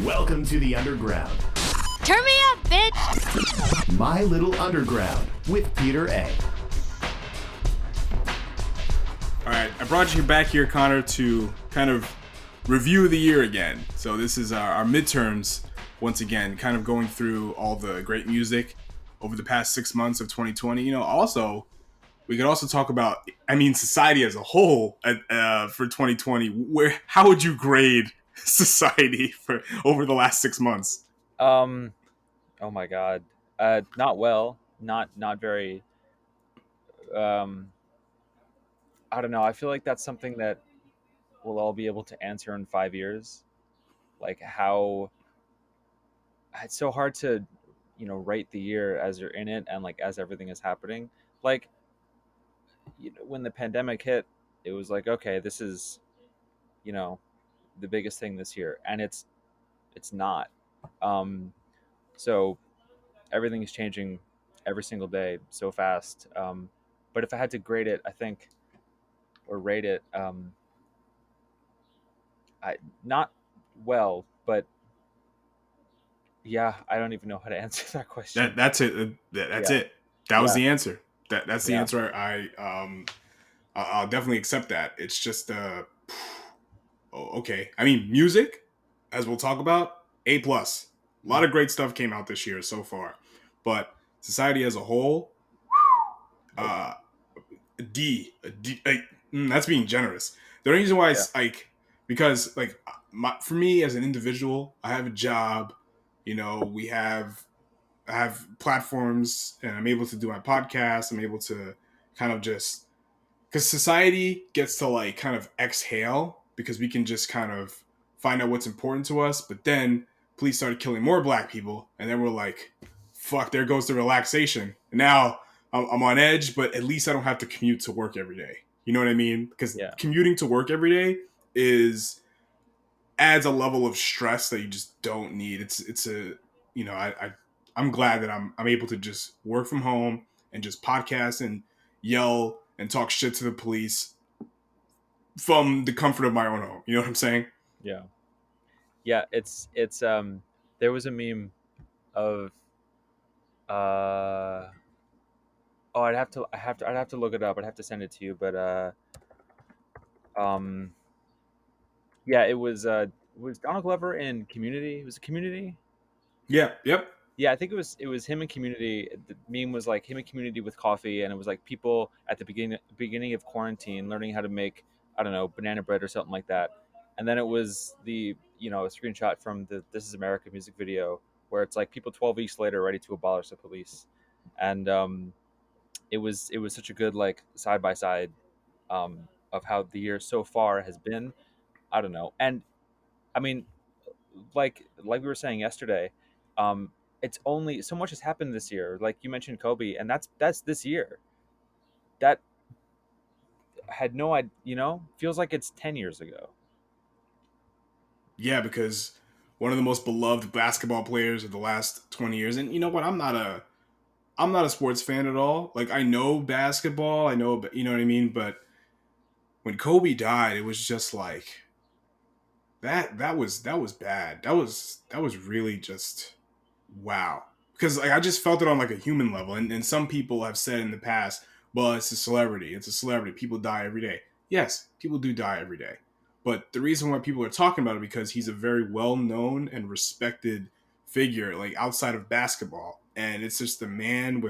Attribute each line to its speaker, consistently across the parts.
Speaker 1: Welcome to the Underground.
Speaker 2: Turn me up, bitch!
Speaker 1: My Little Underground with Peter A.
Speaker 3: All right, I brought you back here, Connor, to kind of review the year again. So this is our midterms, once again, kind of going through all the great music over the past 6 months of 2020. Also, we could also talk about, society as a whole for 2020. How would you grade society for over the last 6 months?
Speaker 4: Oh my God. Not well. Not very. Um, I don't know. I feel like that's something that we'll all be able to answer in 5 years. Like how it's so hard to, rate the year as you're in it and like as everything is happening. Like, when the pandemic hit, it was like, okay, this is, the biggest thing this year, and it's not. Um, so everything is changing every single day so fast. But if I had to grade it, I think, or rate it, I not well, but yeah, I don't even know how to answer that question.
Speaker 3: That's it. That's
Speaker 4: Yeah.
Speaker 3: it. That was
Speaker 4: Yeah.
Speaker 3: the answer. That's the
Speaker 4: Yeah.
Speaker 3: answer. I'll definitely accept that. It's just okay. Music, as we'll talk about, A+. A lot of great stuff came out this year so far, but society as a whole, uh, that's being generous. The only reason why it's because for me as an individual, I have a job. I have platforms, and I'm able to do my podcast. I'm able to kind of just, because society gets to like kind of exhale because we can just kind of find out what's important to us. But then police started killing more black people, and then we're like, fuck, there goes the relaxation. And now I'm on edge, but at least I don't have to commute to work every day. You know what I mean? Because commuting to work every day adds a level of stress that you just don't need. I'm glad that I'm able to just work from home and just podcast and yell and talk shit to the police from the comfort of my own home. You know what I'm saying?
Speaker 4: Yeah. Yeah. It's there was a meme of I'd have to look it up. I'd have to send it to you, but um yeah, it was Donald Glover in Community. It was a Community.
Speaker 3: Yeah. Yep.
Speaker 4: Yeah, I think it was him in Community. The meme was like him in Community with coffee, and it was like people at the beginning of quarantine learning how to make, I don't know, banana bread or something like that. And then it was a screenshot from the This Is America music video where it's like people 12 weeks later ready to abolish the police, and it was such a good like side by side of how the year so far has been. I don't know, and I mean, like we were saying yesterday, um, it's only so much has happened this year. Like you mentioned Kobe, and that's this year. That had no idea. Feels like it's 10 years ago.
Speaker 3: Yeah, because one of the most beloved basketball players of the last 20 years. And you know what? I'm not a sports fan at all. Like, I know basketball, you know what I mean? But when Kobe died, it was just like that was bad. That was really just wow. Because like I just felt it on like a human level. And some people have said in the past, well, it's a celebrity. It's a celebrity. People die every day. Yes, people do die every day. But the reason why people are talking about it because he's a very well known and respected figure, like outside of basketball. And it's just a man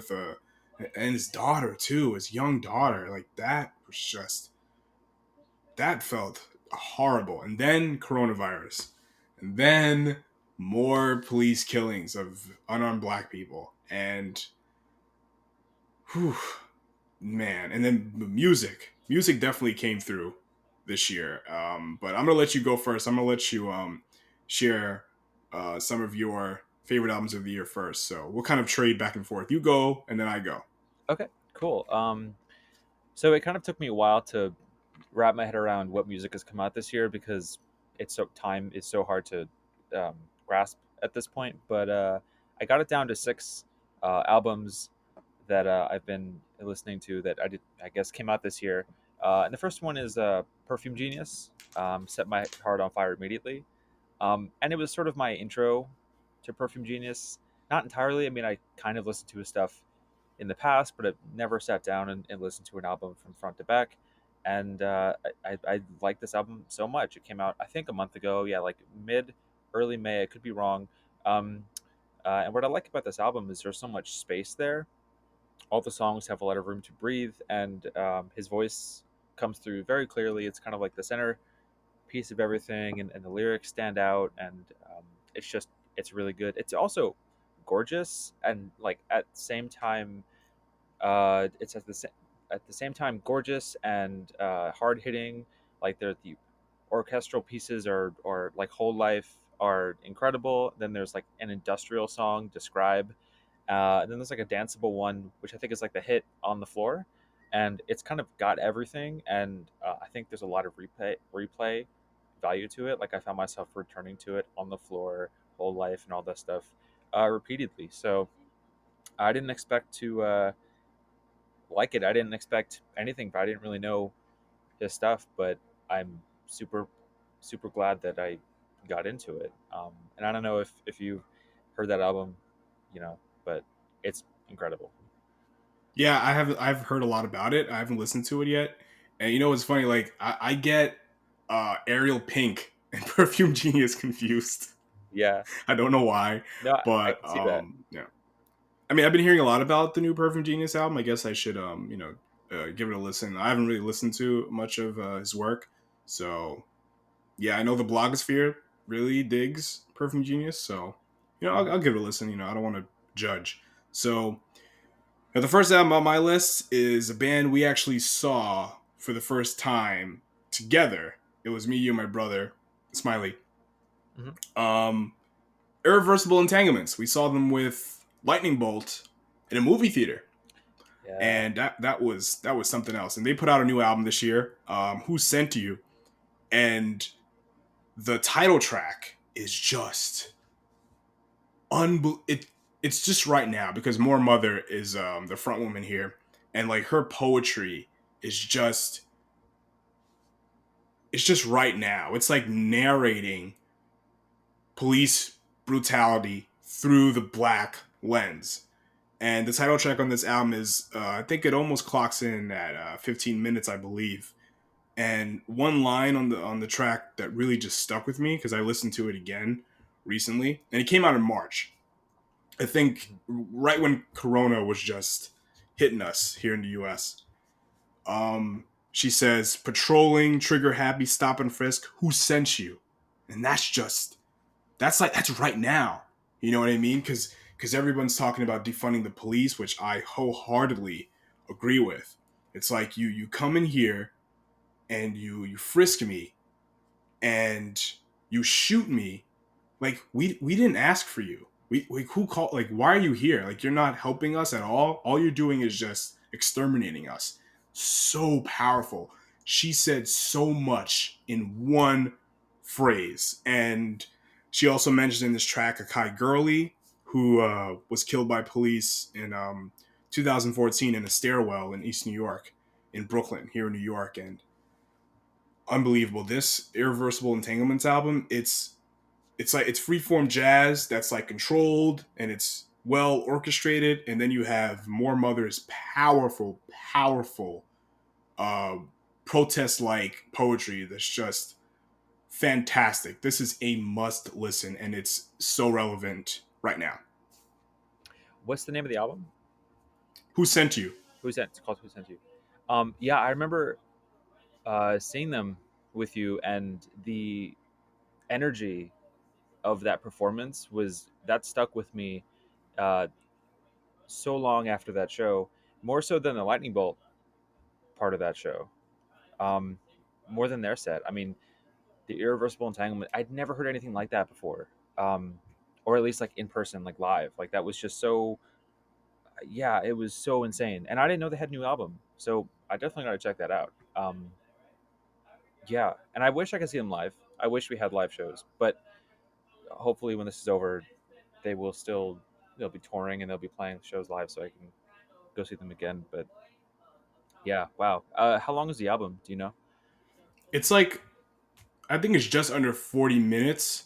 Speaker 3: and his daughter too, his young daughter. Like that felt horrible. And then coronavirus. And then more police killings of unarmed black people. And whew, man. And then the music. Music definitely came through this year. But I'm gonna let you go first. I'm gonna let you share some of your favorite albums of the year first. So we'll kind of trade back and forth. You go and then I go.
Speaker 4: Okay, cool. So it kind of took me a while to wrap my head around what music has come out this year because time is so hard to grasp at this point. But I got it down to six albums that I've been listening to that I guess came out this year. And the first one is Perfume Genius. Set my heart on fire immediately. And it was sort of my intro to Perfume Genius. Not entirely. I mean, I kind of listened to his stuff in the past, but I've never sat down and listened to an album from front to back. And I like this album so much. It came out, I think, a month ago. Yeah, like early May. I could be wrong. Um, and what I like about this album is there's so much space there. All the songs have a lot of room to breathe, and his voice comes through very clearly. It's kind of like the center piece of everything, and the lyrics stand out, and it's just it's really good. It's also gorgeous, and like at the same time, it's at the same time gorgeous and hard hitting. Like the orchestral pieces are like Whole Life are incredible. Then there's like an industrial song, Describe, and then there's like a danceable one, which I think is like the hit On the Floor, and it's kind of got everything. And I think there's a lot of replay value to it. Like I found myself returning to it On the Floor, Whole Life, and all that stuff repeatedly. So I didn't expect to like it. I didn't expect anything, but I didn't really know his stuff. But I'm super, super glad that I got into it. And I don't know if you heard that album, you know, but it's incredible.
Speaker 3: Yeah, I've heard a lot about it. I haven't listened to it yet. And you know what's funny? Like I get Ariel Pink and Perfume Genius confused.
Speaker 4: Yeah,
Speaker 3: I don't know why,
Speaker 4: no, I
Speaker 3: but
Speaker 4: can see that.
Speaker 3: yeah. I mean, I've been hearing a lot about the new Perfume Genius album. I guess I should give it a listen. I haven't really listened to much of his work, so yeah, I know the blogosphere really digs Perfume Genius, so I'll give it a listen. I don't want to judge. So now, the first album on my list is a band we actually saw for the first time together. It was me, you, and my brother, Smiley.
Speaker 4: Hmm.
Speaker 3: Um, Irreversible Entanglements. We saw them with Lightning Bolt in a movie theater,
Speaker 4: Yeah.
Speaker 3: and that was something else. And they put out a new album this year, Who Sent You, and the title track is just it's just right now because More Mother is the front woman here, and like her poetry is just it's just right now. It's like narrating police brutality through the black lens. And the title track on this album is I think it almost clocks in at 15 minutes, I believe. And one line on the track that really just stuck with me because I listened to it again recently, and it came out in March. I think right when Corona was just hitting us here in the U.S. She says, "Patrolling, trigger happy, stop and frisk. Who sent you?" And that's right now. You know what I mean? Because everyone's talking about defunding the police, which I wholeheartedly agree with. It's like you come in here and you frisk me and you shoot me. Like we didn't ask for you. We who called? Like, why are you here? Like, you're not helping us at all. All you're doing is just exterminating us. So powerful. She said so much in one phrase, and she also mentions in this track Akai Gurley, who was killed by police in 2014 in a stairwell in East New York, in Brooklyn, here in New York, and unbelievable. This Irreversible Entanglements album, it's like it's freeform jazz that's like controlled and it's well orchestrated, and then you have More Mother's powerful uh protest like poetry that's just fantastic. This is a must listen, and it's so relevant right now.
Speaker 4: What's the name of the album?
Speaker 3: Who Sent You?
Speaker 4: Who sent? It's called Who Sent You. Yeah, I remember seeing them with you, and the energy of that performance was that stuck with me uh, so long after that show, more so than the lightning bolt part of that show, um, more than their set. I mean, the irreversible entanglement. I'd never heard anything like that before, um, or at least like in person, like live. Like that was just so. Yeah, it was so insane, and I didn't know they had a new album, so I definitely got to check that out. Yeah, and I wish I could see them live. I wish we had live shows, but hopefully when this is over, they will still they'll be touring and they'll be playing shows live, so I can go see them again. But yeah, wow. How long is the album? Do you know?
Speaker 3: It's like I think it's just under 40 minutes,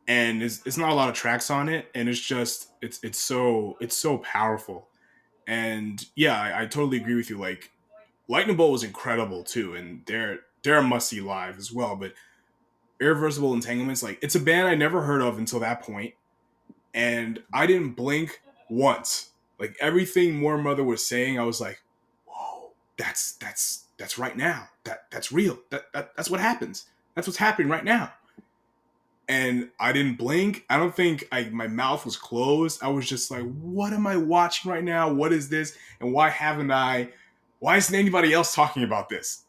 Speaker 3: and it's not a lot of tracks on it, and it's so powerful. And yeah, I totally agree with you. Like Lightning Bolt was incredible too, and they're a must see live as well. But Irreversible Entanglements, like it's a band I never heard of until that point, and I didn't blink once. Like everything More Mother was saying, I was like, "Whoa, that's right now. That's real. That's what happens. That's what's happening right now." And I didn't blink. I don't think my mouth was closed. I was just like, "What am I watching right now? What is this? And why haven't I? Why isn't anybody else talking about this?"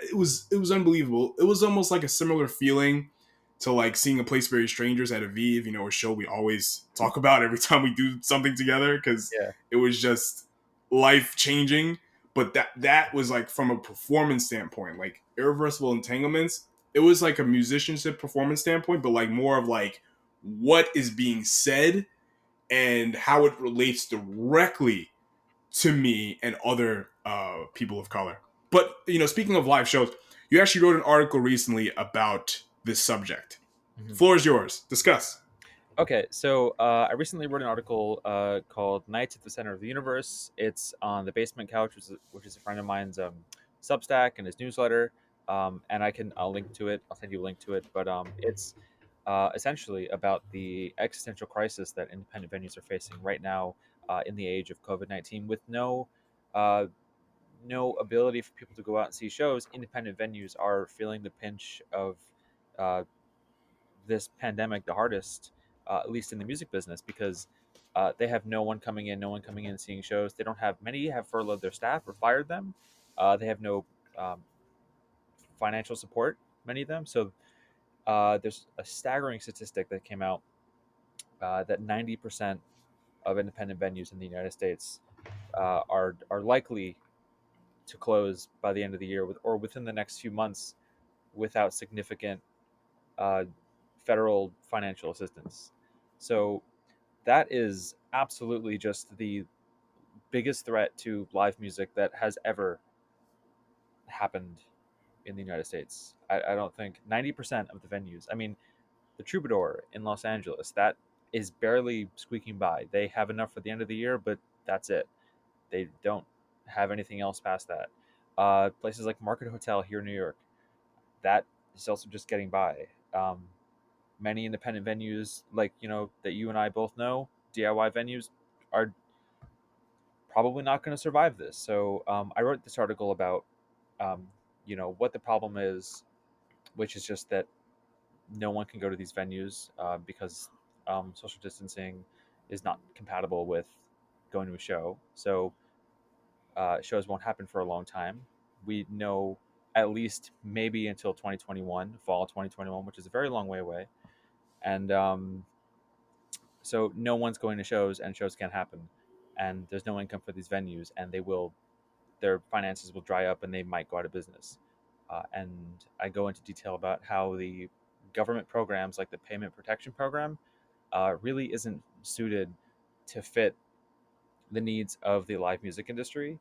Speaker 3: It was unbelievable. It was almost like a similar feeling to like seeing A Place Very Strangers at Aviv, a show we always talk about every time we do something together because
Speaker 4: Yeah.
Speaker 3: it was just life changing. But that was like from a performance standpoint, like Irreversible Entanglements. It was like a musicianship performance standpoint, but like more of like what is being said and how it relates directly to me and other people of color. But speaking of live shows, you actually wrote an article recently about this subject.
Speaker 4: Mhm.
Speaker 3: Floor is yours. Discuss.
Speaker 4: Okay, so I recently wrote an article called "Nights at the Center of the Universe." It's on the Basement Couch, which is a friend of mine's Substack and his newsletter. And I'll link to it. I'll send you a link to it. But it's essentially about the existential crisis that independent venues are facing right now in the age of COVID-19, with uh, no ability for people to go out and see shows. Independent venues are feeling the pinch of uh, this pandemic the hardest, at least in the music business, because they have no one coming in and seeing shows. They don't have many have furloughed their staff or fired them. They have no um, financial support. Many of them. So there's a staggering statistic that came out that 90% of independent venues in the United States are likely to close by the end of the year, or within the next few months, without significant uh, federal financial assistance. So that is absolutely just the biggest threat to live music that has ever happened in the United States. I don't think 90% of the venues, I mean, the Troubadour in Los Angeles, that is barely squeaking by. They have enough for the end of the year, but that's it. They don't have anything else past that. Places like Market Hotel here in New York, that is also just getting by. Many independent venues, like that you and I both know, DIY venues, are probably not going to survive this. So I wrote this article about um, what the problem is, which is just that no one can go to these venues because social distancing is not compatible with going to a show. So shows won't happen for a long time. We know at least maybe until 2021, fall 2021, which is a very long way away. And so no one's going to shows, and shows can't happen. And there's no income for these venues, and their finances will dry up, and they might go out of business. And I go into detail about how the government programs, like the Payment Protection Program, really isn't suited to fit the needs of the live music industry.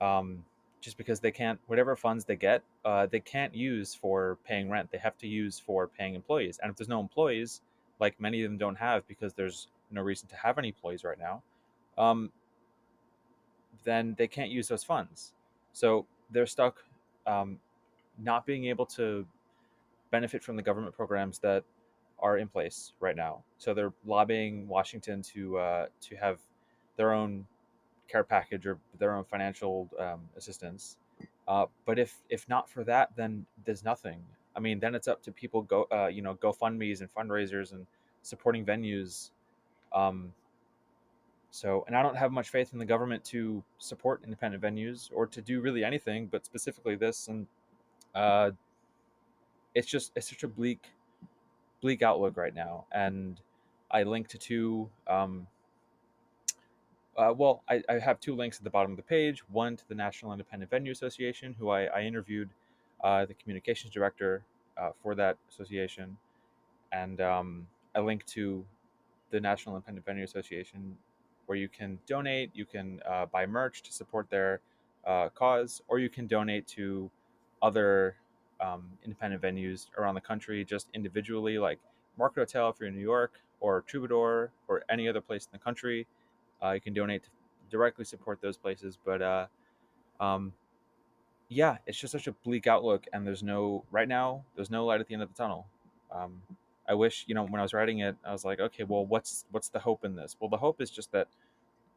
Speaker 4: Um, just because they can't, whatever funds they can't use for paying rent. They have to use for paying employees. And if there's no employees, like many of them don't have because there's no reason to have any employees right now, um, then they can't use those funds. So they're stuck um, not being able to benefit from the government programs that are in place right now. So they're lobbying Washington to have their own care package or their own financial assistance. But if not for that, then there's nothing. I mean, then it's up to people GoFundmes and fundraisers and supporting venues. Um, and I don't have much faith in the government to support independent venues or to do really anything, but specifically this. And uh, it's such a bleak outlook right now. And I linked to two. I have two links at the bottom of the page. One to the National Independent Venue Association, who I interviewed the communications director for that association, and a link to the National Independent Venue Association, where you can donate, you can buy merch to support their cause, or you can donate to other independent venues around the country just individually, like Market Hotel if you're in New York, or Troubadour, or any other place in the country. You can donate to directly support those places. But um, yeah, it's just such a bleak outlook, and there's no right now. There's no light at the end of the tunnel. Um, I wish, when I was writing it, I was like, okay, well, what's the hope in this? Well, the hope is just that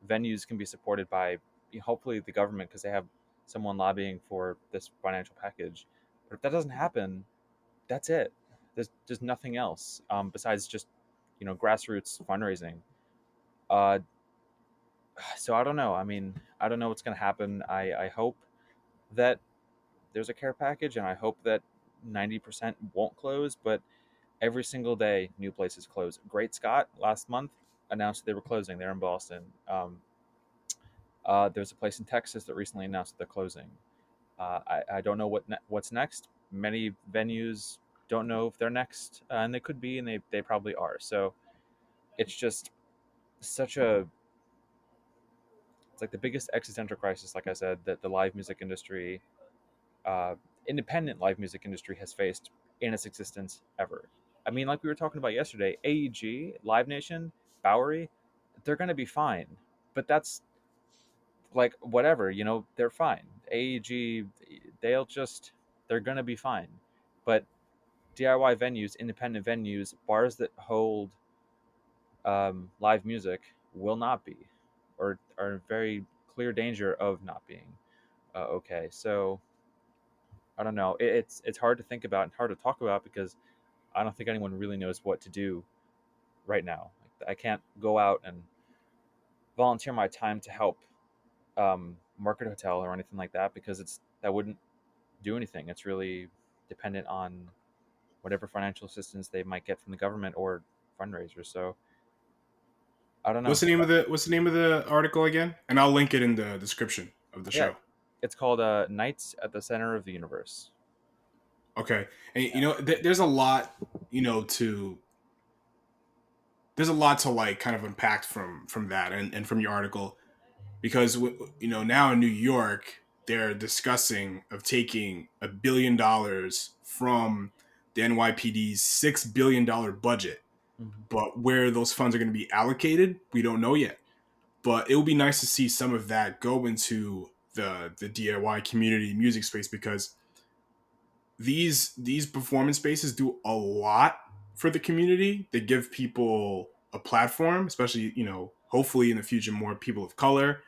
Speaker 4: venues can be supported by hopefully the government because they have someone lobbying for this financial package. But if that doesn't happen, that's it. There's nothing else besides just grassroots fundraising. Uh, so I don't know. I mean, I don't know what's going to happen. I hope that there's a care package, and I hope that 90% won't close. But every single day, new places close. Great Scott last month announced they were closing. They're in Boston. There's a place in Texas that recently announced that they're closing. I don't know what's next. Many venues don't know if they're next, and they could be, and they probably are. So it's just such a it's like the biggest existential crisis, like I said, that the live music industry, uh, independent live music industry, has faced in its existence ever. I mean, like we were talking about yesterday, AEG, Live Nation, Bowery, they're going to be fine, but that's like whatever, they're fine. AEG, they're going to be fine, but DIY venues, independent venues, bars that hold live music will not be, or are in very clear danger of not being okay. So I don't know. It's hard to think about and hard to talk about because I don't think anyone really knows what to do right now. Like, I can't go out and volunteer my time to help Market Hotel or anything like that because that wouldn't do anything. It's really dependent on whatever financial assistance they might get from the government or fundraisers. So I don't know.
Speaker 3: What's the name of the article again? And I'll link it in the description of the
Speaker 4: Yeah,
Speaker 3: show.
Speaker 4: it's called Nights at the Center of the Universe.
Speaker 3: Okay, and there's a lot, to there's a lot to like kind of unpack from that and from your article because now in New York they're discussing of taking $1 billion from the NYPD's $6 billion budget,
Speaker 4: Mm-hmm.
Speaker 3: but where those funds are going to be allocated, we don't know yet. But it would be nice to see some of that go into the DIY community music space because these performance spaces do a lot for the community. They give people a platform, especially hopefully in the future more people of color,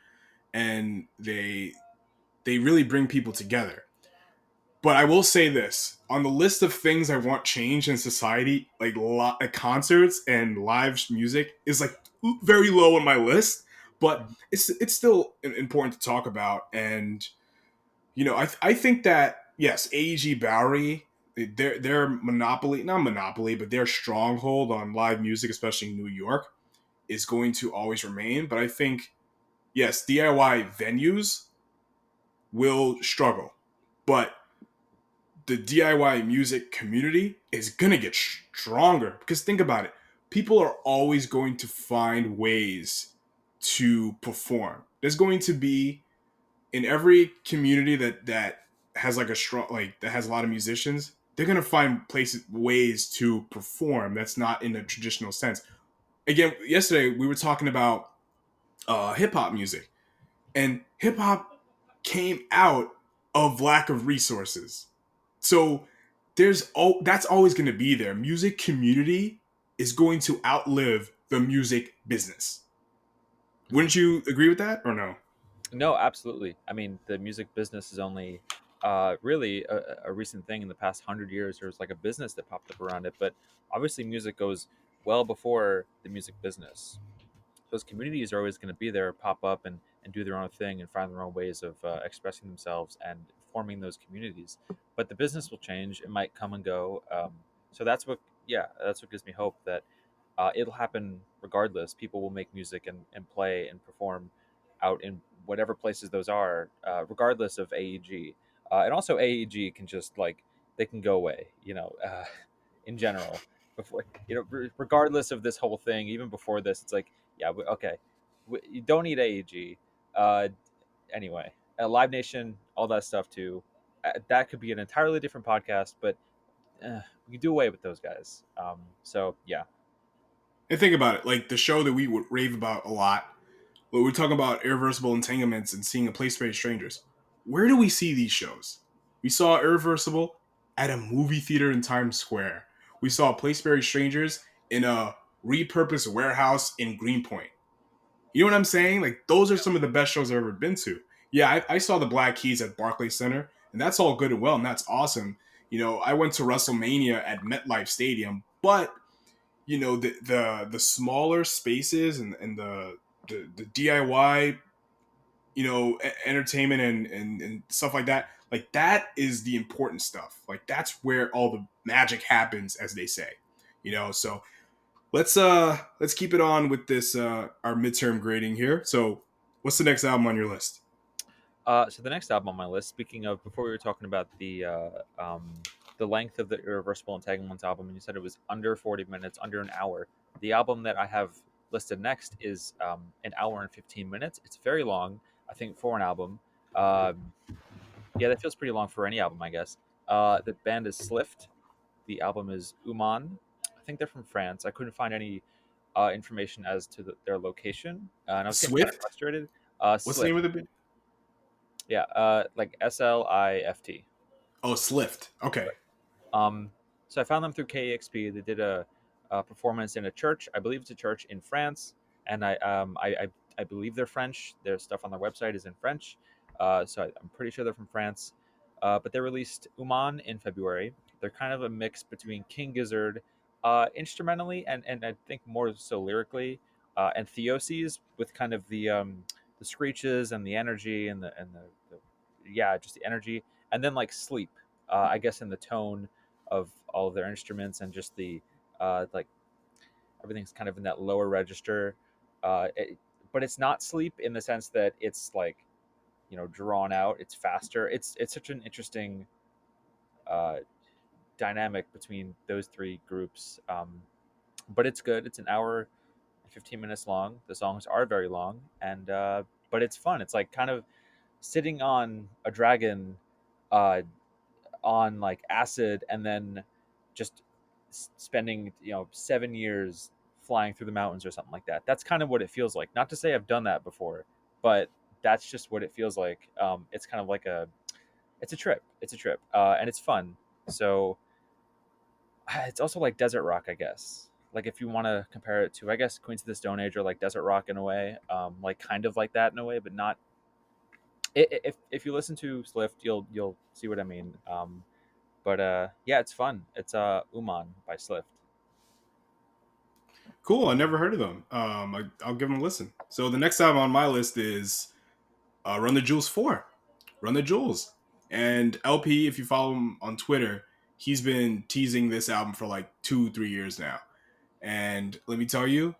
Speaker 3: and they really bring people together. But I will say this on the list of things I want change in society, like concerts and live music is like very low on my list. But it's still important to talk about, and I think that yes, AEG Bowery, their monopoly, not monopoly, but their stronghold on live music, especially in New York, is going to always remain. But I think yes, DIY venues will struggle, but the DIY music community is gonna get stronger because think about it, people are always going to find ways to perform. There's going to be in every community that has like a strong that has a lot of musicians, they're gonna find ways to perform that's not in a traditional sense. Again, yesterday we were talking about hip hop music, and hip hop came out of lack of resources. So that's always going to be there. Music community is going to outlive the music business. Wouldn't you agree with that or no?
Speaker 4: No, absolutely. I mean, the music business is only really a recent thing in the past 100 years. There's like a business that popped up around it, but obviously, music goes well before the music business. Those communities are always going to be there, pop up and do their own thing and find their own ways of expressing themselves and forming those communities. But the business will change; it might come and go. So that's what gives me hope that it'll happen regardless. People will make music and play and perform out in whatever places those are, regardless of AEG. And also, AEG can just like they can go away, in general. Before regardless of this whole thing, even before this, it's like, yeah, okay, you don't need AEG. Uh, anyway, Live Nation, all that stuff too. That could be an entirely different podcast, but you can do away with those guys. So yeah.
Speaker 3: And think about it, like the show that we would rave about a lot, when we're talking about Irreversible Entanglements and seeing A Place for Strangers. Where do we see these shows? We saw Irreversible at a movie theater in Times Square. We saw A Place for Strangers in a repurposed warehouse in Greenpoint. You know what I'm saying? Like, those are some of the best shows I've ever been to. Yeah, I saw the Black Keys at Barclays Center, and that's all good and well, and that's awesome. I went to WrestleMania at MetLife Stadium, but the smaller spaces and the DIY entertainment and stuff like that is the important stuff. Like, that's where all the magic happens, as they say. So let's keep it on with this our midterm grading here. So what's the next album on your list?
Speaker 4: So the next album on my list, speaking of, before we were talking about the length of the Irreversible Entanglements album, and you said it was under 40 minutes, under an hour. The album that I have listed next is an hour and 15 minutes. It's very long, I think, for an album. Yeah, that feels pretty long for any album, I guess. The band is Slift. The album is Uman. I think they're from France. I couldn't find any information as to their location, and I was getting kind of
Speaker 3: Swift?
Speaker 4: frustrated.
Speaker 3: What's the
Speaker 4: Slift.
Speaker 3: name of the band?
Speaker 4: Yeah, like SLIFT.
Speaker 3: Oh, Slift. Okay.
Speaker 4: So I found them through KEXP. They did a performance in a church. I believe it's a church in France, and I believe they're French. Their stuff on their website is in French, so I'm pretty sure they're from France. But they released Uman in February. They're kind of a mix between King Gizzard, instrumentally and I think more so lyrically, and Theoses with kind of the screeches and the energy and the yeah, just the energy, and then like Sleep, I guess, in the tone of all of their instruments, and just the like everything's kind of in that lower register, but it's not Sleep in the sense that it's like, drawn out. It's faster. It's such an interesting uh, dynamic between those three groups, but it's good. It's an hour and 15 minutes long. The songs are very long, and but it's fun. It's like kind of sitting on a dragon, uh, on like acid, and then just spending 7 years flying through the mountains or something like that. That's kind of what it feels like. Not to say I've done that before, but that's just what it feels like. It's kind of like it's a trip. It's a trip, and it's fun. So it's also like desert rock, I guess. Like, if you want to compare it to, I guess, Queens of the Stone Age, or like desert rock in a way, like kind of like that in a way, but not. If you listen to Slift, you'll see what I mean. But yeah, it's fun. It's Uman by Slift.
Speaker 3: Cool. I never heard of them. I'll give them a listen. So the next album on my list is Run the Jewels 4. Run the Jewels. And LP, if you follow him on Twitter, he's been teasing this album for like 2-3 years now. And let me tell you,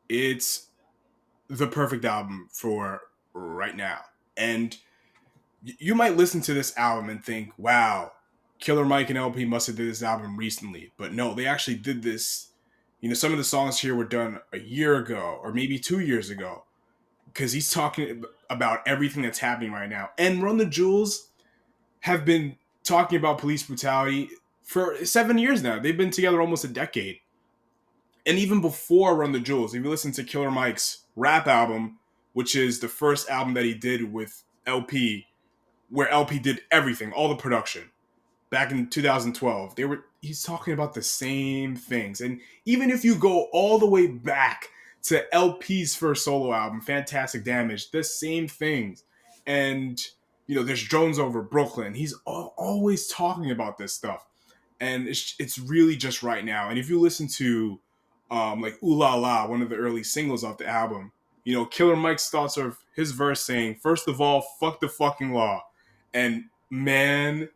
Speaker 3: it's the perfect album for right now. And you might listen to this album and think, wow, Killer Mike and LP must have did this album recently. But no, they actually did this. Some of the songs here were done a year ago or maybe 2 years ago, because he's talking about everything that's happening right now. And Run the Jewels have been talking about police brutality for 7 years now. They've been together almost a decade. And even before Run the Jewels, if you listen to Killer Mike's rap album, which is the first album that he did with LP, where LP did everything, all the production, back in 2012, he's talking about the same things. And even if you go all the way back to LP's first solo album, Fantastic Damage, the same things. And there's Drones Over Brooklyn. He's always talking about this stuff, and it's really just right now. And if you listen to like Ooh La La, one of the early singles off the album, Killer Mike starts off his verse saying, "First of all, fuck the fucking law," and man,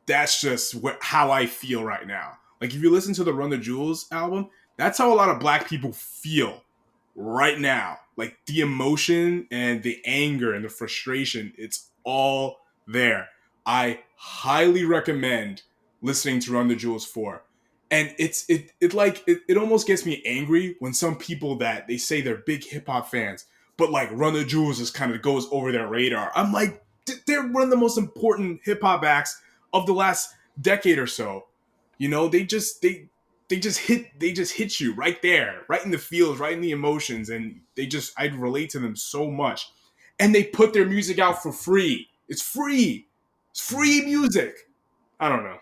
Speaker 3: that's just how I feel right now. Like, if you listen to the Run the Jewels album, that's how a lot of black people feel right now. Like, the emotion and the anger and the frustration, it's all there. I highly recommend listening to Run the Jewels 4. And it almost gets me angry when some people that they say they're big hip hop fans, but like Run the Jewels just kind of goes over their radar. I'm like, they're one of the most important hip hop acts of the last decade or so. You know, they just hit you right there, right in the feels, right in the emotions, and I'd relate to them so much. And they put their music out for free. It's free. It's free music. I don't know.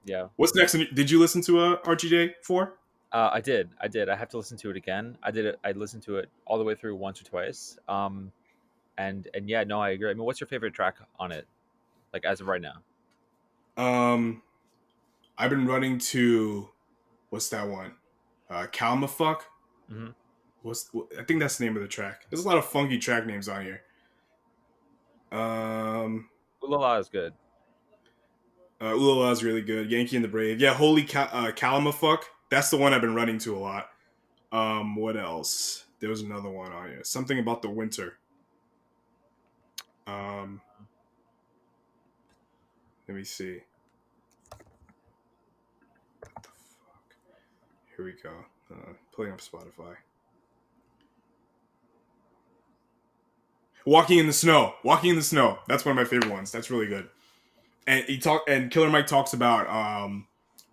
Speaker 4: Yeah.
Speaker 3: What's next? Did you listen to RGJ 4?
Speaker 4: I did. I did. I have to listen to it again. I did it. I listened to it all the way through once or twice. And yeah, no, I agree. I mean, what's your favorite track on it? Like as of right now?
Speaker 3: Um, I've been running to what's that one? Calmafuck.
Speaker 4: Mm-hmm.
Speaker 3: I think that's the name of the track. There's a lot of funky track names on here. Um,
Speaker 4: Ulala is good.
Speaker 3: Ulala is really good. Yankee and the Brave. Yeah, Holy Calamafuck. That's the one I've been running to a lot. What else? There was another one on here. Something about the winter. Um, Let me see. What the fuck? Here we go. Pulling up Spotify. Walking in the Snow. Walking in the Snow. That's one of my favorite ones. That's really good. And Killer Mike talks about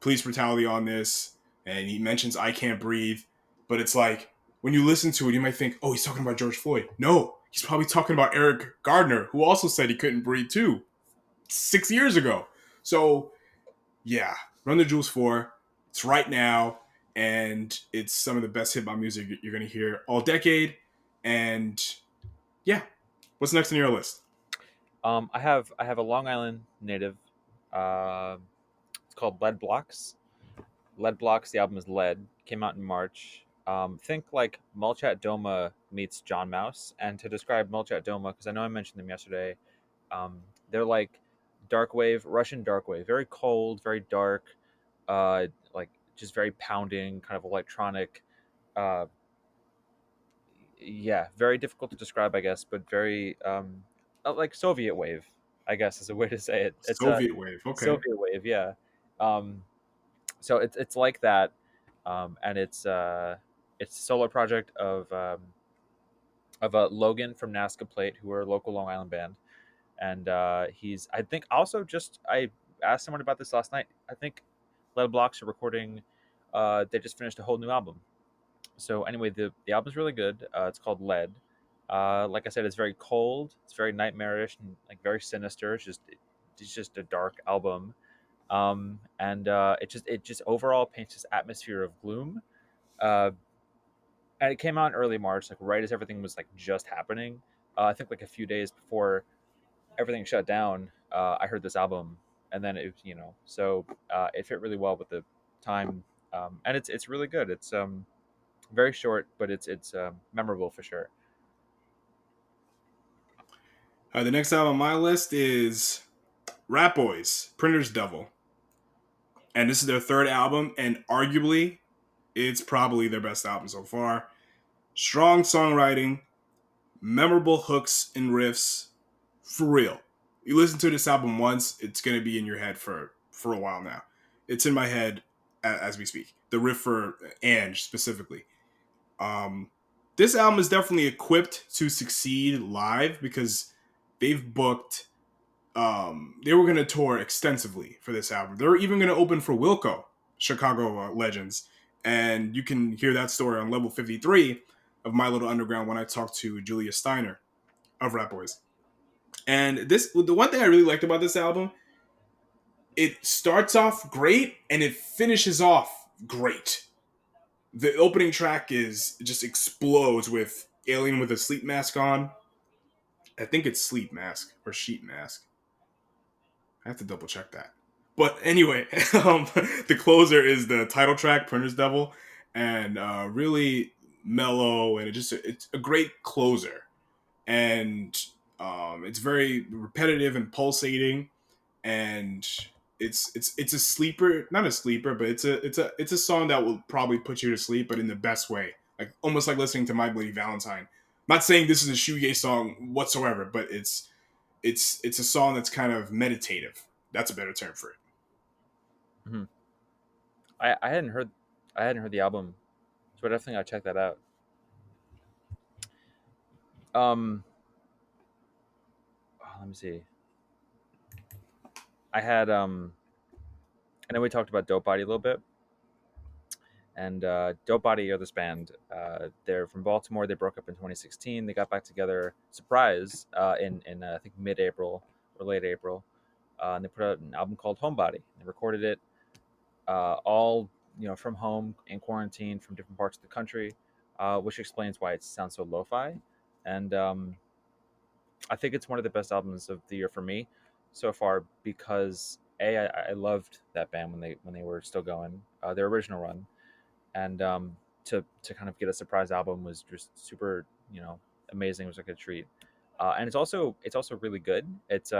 Speaker 3: police brutality on this, and he mentions I Can't Breathe, but it's like when you listen to it, you might think, oh, he's talking about George Floyd. No, he's probably talking about Eric Gardner, who also said he couldn't breathe too 6 years ago. So yeah, Run the Jewels 4. It's right now, and it's some of the best hip hop music you're gonna hear all decade. And yeah, what's next on your list?
Speaker 4: I have a Long Island native. Uh, it's called Lead Blocks. Lead Blocks. The album is Lead. Came out in March. Think like Mulchat Doma meets John Mouse. And to describe Mulchat Doma, because I know I mentioned them yesterday, they're like dark wave, Russian dark wave, very cold, very dark, like just very pounding, kind of electronic. Uh, yeah, very difficult to describe, I guess, but very like Soviet wave, I guess is a way to say it. It's a
Speaker 3: Soviet Wave. Okay.
Speaker 4: Soviet wave, yeah. Um, so it's like that, and it's a solo project of Logan from Nazca Plate, who are a local Long Island band, and he's I think also just I asked someone about this last night. I think Lead Blocks are recording. They just finished a whole new album. So anyway, the album's really good. It's called Lead. Like I said, it's very cold. It's very nightmarish and like very sinister. It's just a dark album, and it just overall paints this atmosphere of gloom. Uh, and it came out in early March, like right as everything was like just happening. I think like a few days before everything shut down, I heard this album, and then it fit really well with the time, and it's really good. It's very short, but it's memorable for sure.
Speaker 3: The next album on my list is Rat Boys, Printer's Devil. And this is their third album, and arguably, it's probably their best album so far. Strong songwriting, memorable hooks and riffs, for real. You listen to this album once, it's gonna be in your head for a while now. It's in my head as we speak. The riff for Ange specifically. Um, this album is definitely equipped to succeed live because they've booked. They were going to tour extensively for this album. They were even going to open for Wilco, Chicago Legends, and you can hear that story on level 53 of My Little Underground when I talked to Julia Steiner of Rat Boys. And the one thing I really liked about this album, it starts off great and it finishes off great. The opening track is just explodes with Alien with a sleep mask on. I think it's sleep mask or sheet mask. I have to double check that. But anyway, the closer is the title track, Printer's Devil, and really mellow, and it's a great closer, and it's very repetitive and pulsating, and it's a sleeper, not a sleeper, but it's a song that will probably put you to sleep, but in the best way, like almost like listening to My Bloody Valentine. Not saying this is a shoegaze song whatsoever, but it's a song that's kind of meditative. That's a better term for it.
Speaker 4: Hmm. I hadn't heard the album, so I definitely gotta check that out. Um, let me see. I had And then we talked about Dope Body a little bit. And Dope Body are this band. They're from Baltimore. They broke up in 2016. They got back together, surprise, in I think mid-April or late April, and they put out an album called Homebody. They recorded it all from home in quarantine from different parts of the country, which explains why it sounds so lo-fi. And I think it's one of the best albums of the year for me so far because I loved that band when they were still going, their original run, and to kind of get a surprise album was just super amazing. It was like a treat, and it's also really good. It's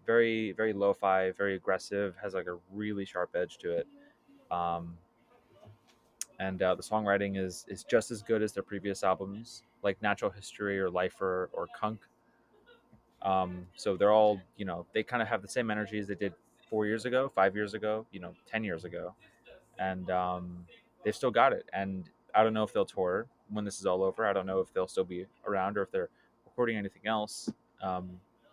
Speaker 4: very very lo-fi, very aggressive, has like a really sharp edge to it, um, and the songwriting is just as good as their previous albums, like Natural History or Lifer or Kunk. So they're all they kind of have the same energy as they did 4 years ago, 5 years ago, 10 years ago, and they've still got it. And I don't know if they'll tour when this is all over. I don't know if they'll still be around or if they're recording anything else.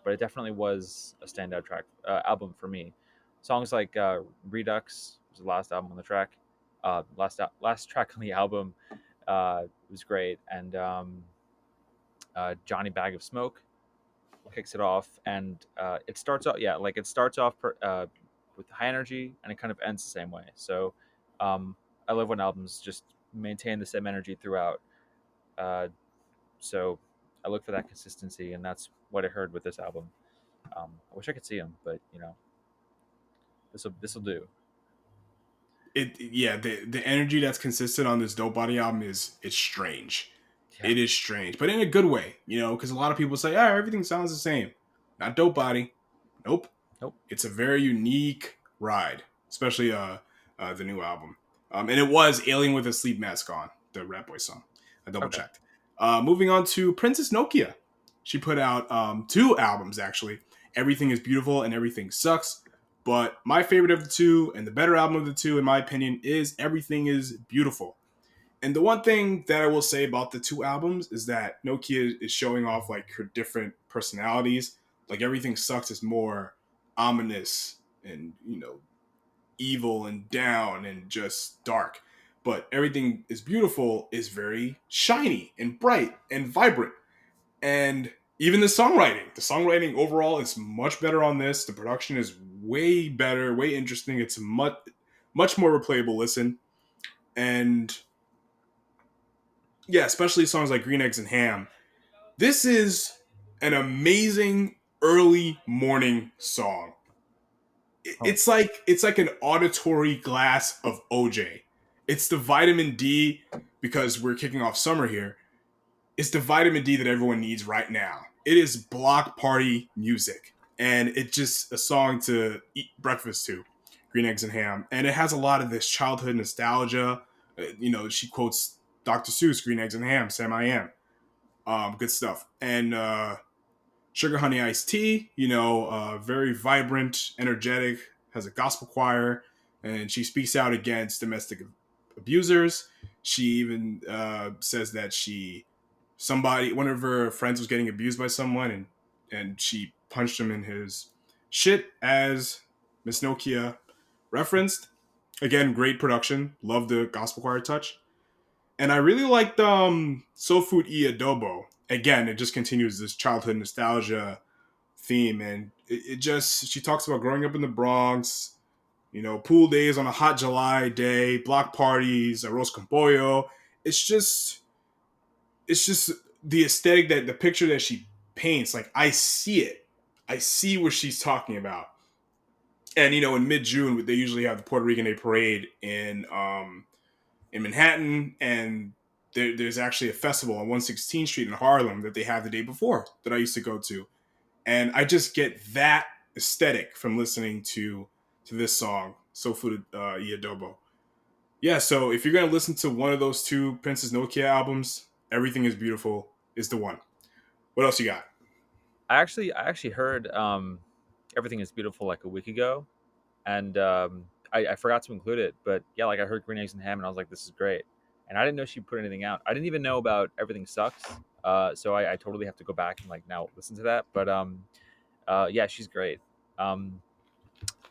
Speaker 4: But it definitely was a standout track album for me. Songs like Redux was the last album on the track, last track on the album was great, and Johnny Bag of Smoke kicks it off, and it starts off it starts off with high energy and it kind of ends the same way. So I love when albums just maintain the same energy throughout. uh, so I look for that consistency, and that's what I heard with this album. I wish I could see him, but this will do.
Speaker 3: The energy that's consistent on this Dope Body album is it's strange.
Speaker 4: Yeah.
Speaker 3: It is strange, but in a good way, because a lot of people say, everything sounds the same. Not Dope Body. Nope.
Speaker 4: Nope.
Speaker 3: It's a very unique ride, especially the new album. And it was Alien with a Sleep Mask On, the Rat Boy song. I double checked. Moving on to Princess Nokia. She put out 2 albums, actually. Everything is Beautiful and Everything Sucks. But my favorite of the 2 and the better album of the 2, in my opinion, is Everything is Beautiful. And the one thing that I will say about the 2 albums is that Nokia is showing off like her different personalities. Like Everything Sucks is more ominous and, evil and down and just dark. But Everything is Beautiful is very shiny and bright and vibrant. And even the songwriting overall is much better on this. The production is way better, way interesting. It's much more replayable listen. And yeah, especially songs like Green Eggs and Ham. This is an amazing early morning song. It's like an auditory glass of OJ. It's the vitamin D, because we're kicking off summer here. It's the vitamin D that everyone needs right now. It is block party music, and it's just a song to eat breakfast to. Green Eggs and Ham, and it has a lot of this childhood nostalgia. She quotes Dr. Seuss, Green Eggs and Ham, Sam I Am. Good stuff. And Sugar Honey Iced Tea, very vibrant, energetic, has a gospel choir, and she speaks out against domestic abusers. She even says that one of her friends was getting abused by someone, and she punched him in his shit, as Miss Nokia referenced. Again, great production. Love the gospel choir touch. And I really liked Soul Food E Adobo. Again, it just continues this childhood nostalgia theme. And she talks about growing up in the Bronx, pool days on a hot July day, block parties, arroz con pollo. It's just the aesthetic, that the picture that she paints. Like, I see it. I see what she's talking about. And, in mid-June, they usually have the Puerto Rican Day Parade in Manhattan, and there's actually a festival on 116th Street in Harlem that they have the day before that I used to go to. And I just get that aesthetic from listening to this song, So Food Y Adobo. Yeah, so if you're going to listen to one of those 2 Princess Nokia albums, Everything is Beautiful is the one. What else you got?
Speaker 4: I actually heard Everything is Beautiful like a week ago, and I forgot to include it, but yeah, like I heard Green Eggs and Ham, and I was like, this is great. And I didn't know she put anything out. I didn't even know about Everything Sucks, so I totally have to go back and like now listen to that. But yeah, she's great.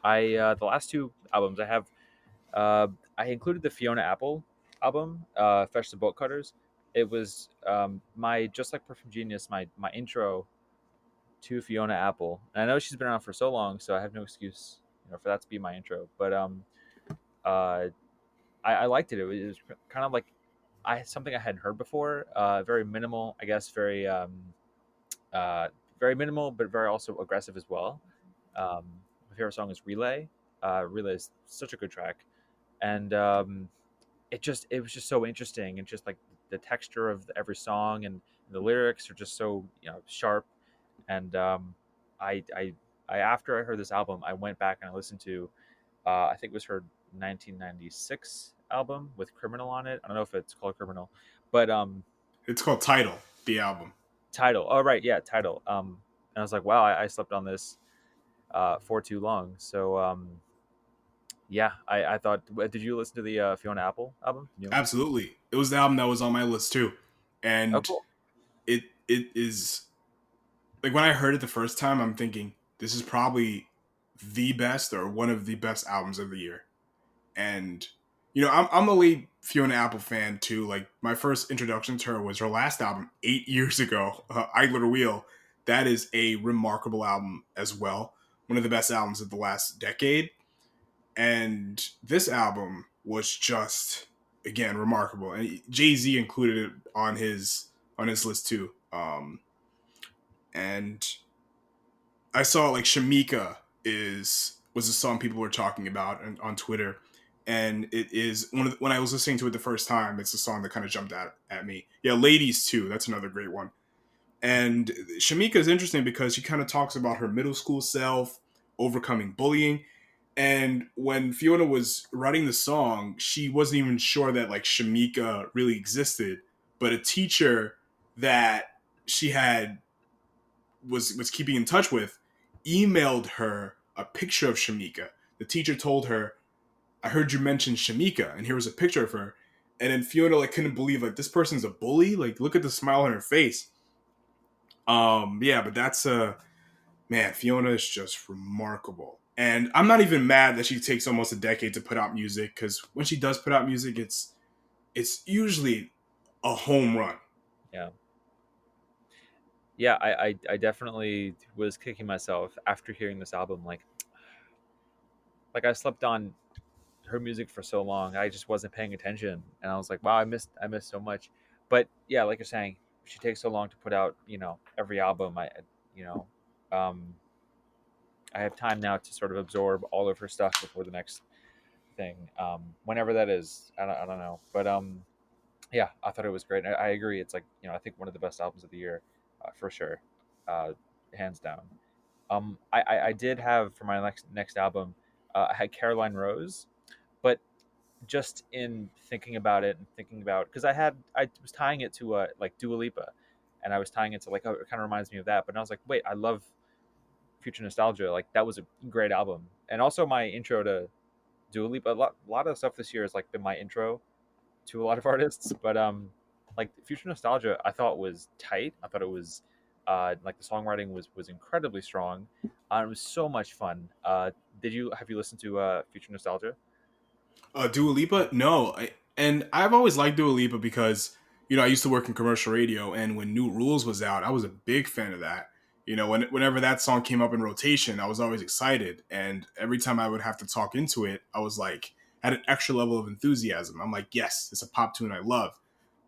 Speaker 4: I the last two albums I have, uh, I included the Fiona Apple album, Fetch the Bolt Cutters. It was my just like Perfume Genius, my intro to Fiona Apple. And I know she's been around for so long, so I have no excuse, for that to be my intro. But uh, I liked it. It was kind of like something I hadn't heard before. Very minimal, I guess. Uh, very minimal, but very also aggressive as well. My favorite song is Relay. Relay is such a good track, and it was just so interesting, and just like the texture of every song, and the lyrics are just so sharp. And I after I heard this album, I went back and I listened to I think it was her 1996 album with Criminal on it. I don't know if it's called Criminal, but
Speaker 3: It's called Title, the album.
Speaker 4: Title. Oh right, yeah, Title. And I was like, wow, I slept on this for too long. So yeah, I thought. Did you listen to the Fiona Apple album? You?
Speaker 3: Absolutely. It was the album that was on my list too.
Speaker 4: Oh,
Speaker 3: And
Speaker 4: cool.
Speaker 3: it is like when I heard it the first time, I'm thinking this is probably the best or one of the best albums of the year. And I'm a late Fiona Apple fan too. Like my first introduction to her was her last album 8 years ago, Idler Wheel. That is a remarkable album as well. One of the best albums of the last decade. And this album was just again remarkable. And Jay-Z included it on his list too. And I saw like Shamika is was a song people were talking about on Twitter, and it is when I was listening to it the first time, it's a song that kind of jumped out at me. Yeah, Ladies too. That's another great one. And Shamika is interesting because she kind of talks about her middle school self, overcoming bullying. And when Fiona was writing the song, she wasn't even sure that like Shamika really existed, but a teacher that she had was keeping in touch with emailed her a picture of Shamika. The teacher told her, "I heard you mention Shamika, and here was a picture of her." And then Fiona like couldn't believe like this person's a bully. Like look at the smile on her face. Yeah, but that's man, Fiona is just remarkable. And I'm not even mad that she takes almost a decade to put out music because when she does put out music, it's usually a home run.
Speaker 4: Yeah. Yeah, I definitely was kicking myself after hearing this album. Like I slept on her music for so long, I just wasn't paying attention, and I was like, wow, I missed so much. But yeah, like you're saying, she takes so long to put out, every album. You know, um, I have time now to sort of absorb all of her stuff before the next thing, whenever that is. I don't know, but yeah, I thought it was great. I agree. It's like I think one of the best albums of the year, for sure, uh, hands down. I did have for my next album, I had Caroline Rose, but just in thinking about it and thinking about because I was tying it to like Dua Lipa, and I was tying it to like, oh, it kind of reminds me of that. But I was like, wait, I love Future Nostalgia. Like that was a great album, and also my intro to Dua Lipa. A lot of stuff this year has like been my intro to a lot of artists, but like Future Nostalgia, I thought was tight. I thought it was like the songwriting was incredibly strong. It was so much fun. Have you listened to Future Nostalgia?
Speaker 3: Dua Lipa? No. And I've always liked Dua Lipa because, I used to work in commercial radio, and when New Rules was out, I was a big fan of that. Whenever that song came up in rotation, I was always excited. And every time I would have to talk into it, I was like, had an extra level of enthusiasm. I'm like, yes, it's a pop tune I love.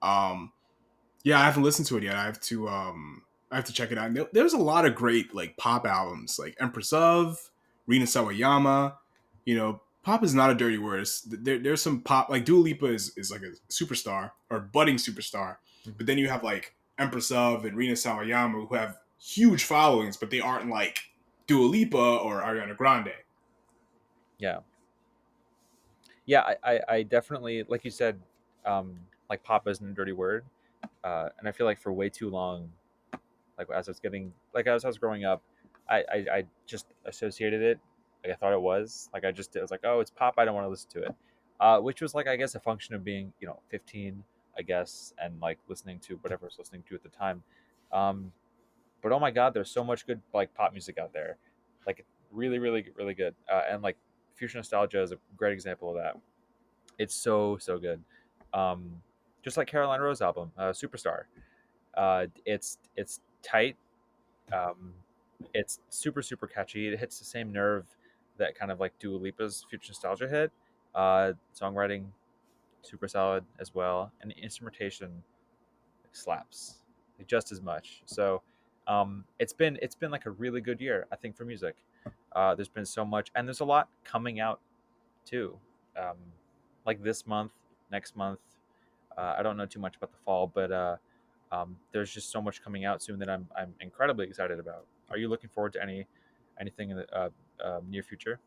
Speaker 3: Um, yeah, I haven't listened to it yet. I have to check it out. There's a lot of great like pop albums, like Empress of, Rina Sawayama. Pop is not a dirty word. There's some pop like Dua Lipa is like a superstar or budding superstar, but then you have like Empress of and Rina Sawayama who have huge followings, but they aren't like Dua Lipa or Ariana Grande.
Speaker 4: Yeah, yeah. I definitely, like you said, like pop isn't a dirty word, and I feel like for way too long, like as I was growing up, I just associated it, like I thought it was, like it was like, oh, it's pop, I don't want to listen to it, which was like, I guess, a function of being 15, I guess, and like listening to whatever I was listening to at the time. But oh my god, there's so much good like pop music out there. Like really, really, really good. And like Future Nostalgia is a great example of that. It's so so good. Um, just like Caroline Rose album, Superstar. It's tight. Um, it's super super catchy. It hits the same nerve that kind of like Dua Lipa's Future Nostalgia hit. Songwriting super solid as well, and the instrumentation slaps like, just as much. So it's been like a really good year, I think, for music. There's been so much, and there's a lot coming out too. Um, like this month, next month. I don't know too much about the fall, but there's just so much coming out soon that I'm incredibly excited about. Are you looking forward to anything in the near future?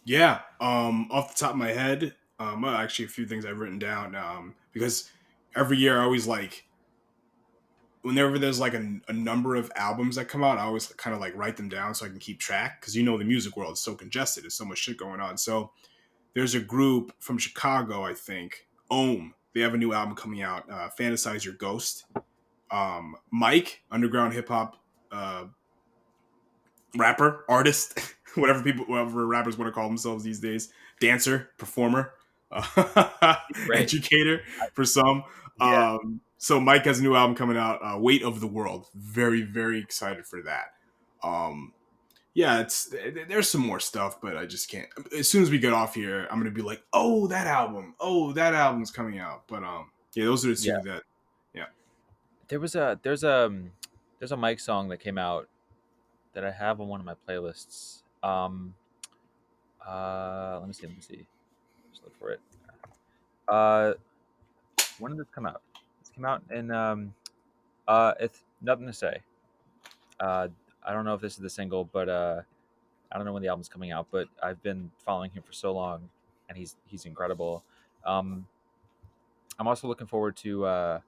Speaker 3: Yeah. Off the top of my head, well, actually a few things I've written down. Because every year I always like whenever there's like a number of albums that come out, I always kind of like write them down so I can keep track because the music world is so congested. There's so much shit going on. So there's a group from Chicago, I think, Ohm. They have a new album coming out, Fantasize Your Ghost. Mike, underground hip hop rapper, artist, whatever rappers want to call themselves these days, dancer, performer,
Speaker 4: Great.
Speaker 3: educator for some.
Speaker 4: Yeah.
Speaker 3: So Mike has a new album coming out, Weight of the World. Very, very excited for that. Um, yeah, there's some more stuff, but I just can't. As soon as we get off here, I'm gonna be like, oh, that album, that album's coming out. But yeah, those are the
Speaker 4: Yeah.
Speaker 3: two that, yeah.
Speaker 4: There's a Mike song that came out that I have on one of my playlists. Let me see. Just look for it. Uh, when did this come out? This came out in it's nothing to say. Uh, I don't know if this is the single, but I don't know when the album's coming out. But I've been following him for so long, and he's incredible. Um, I'm also looking forward to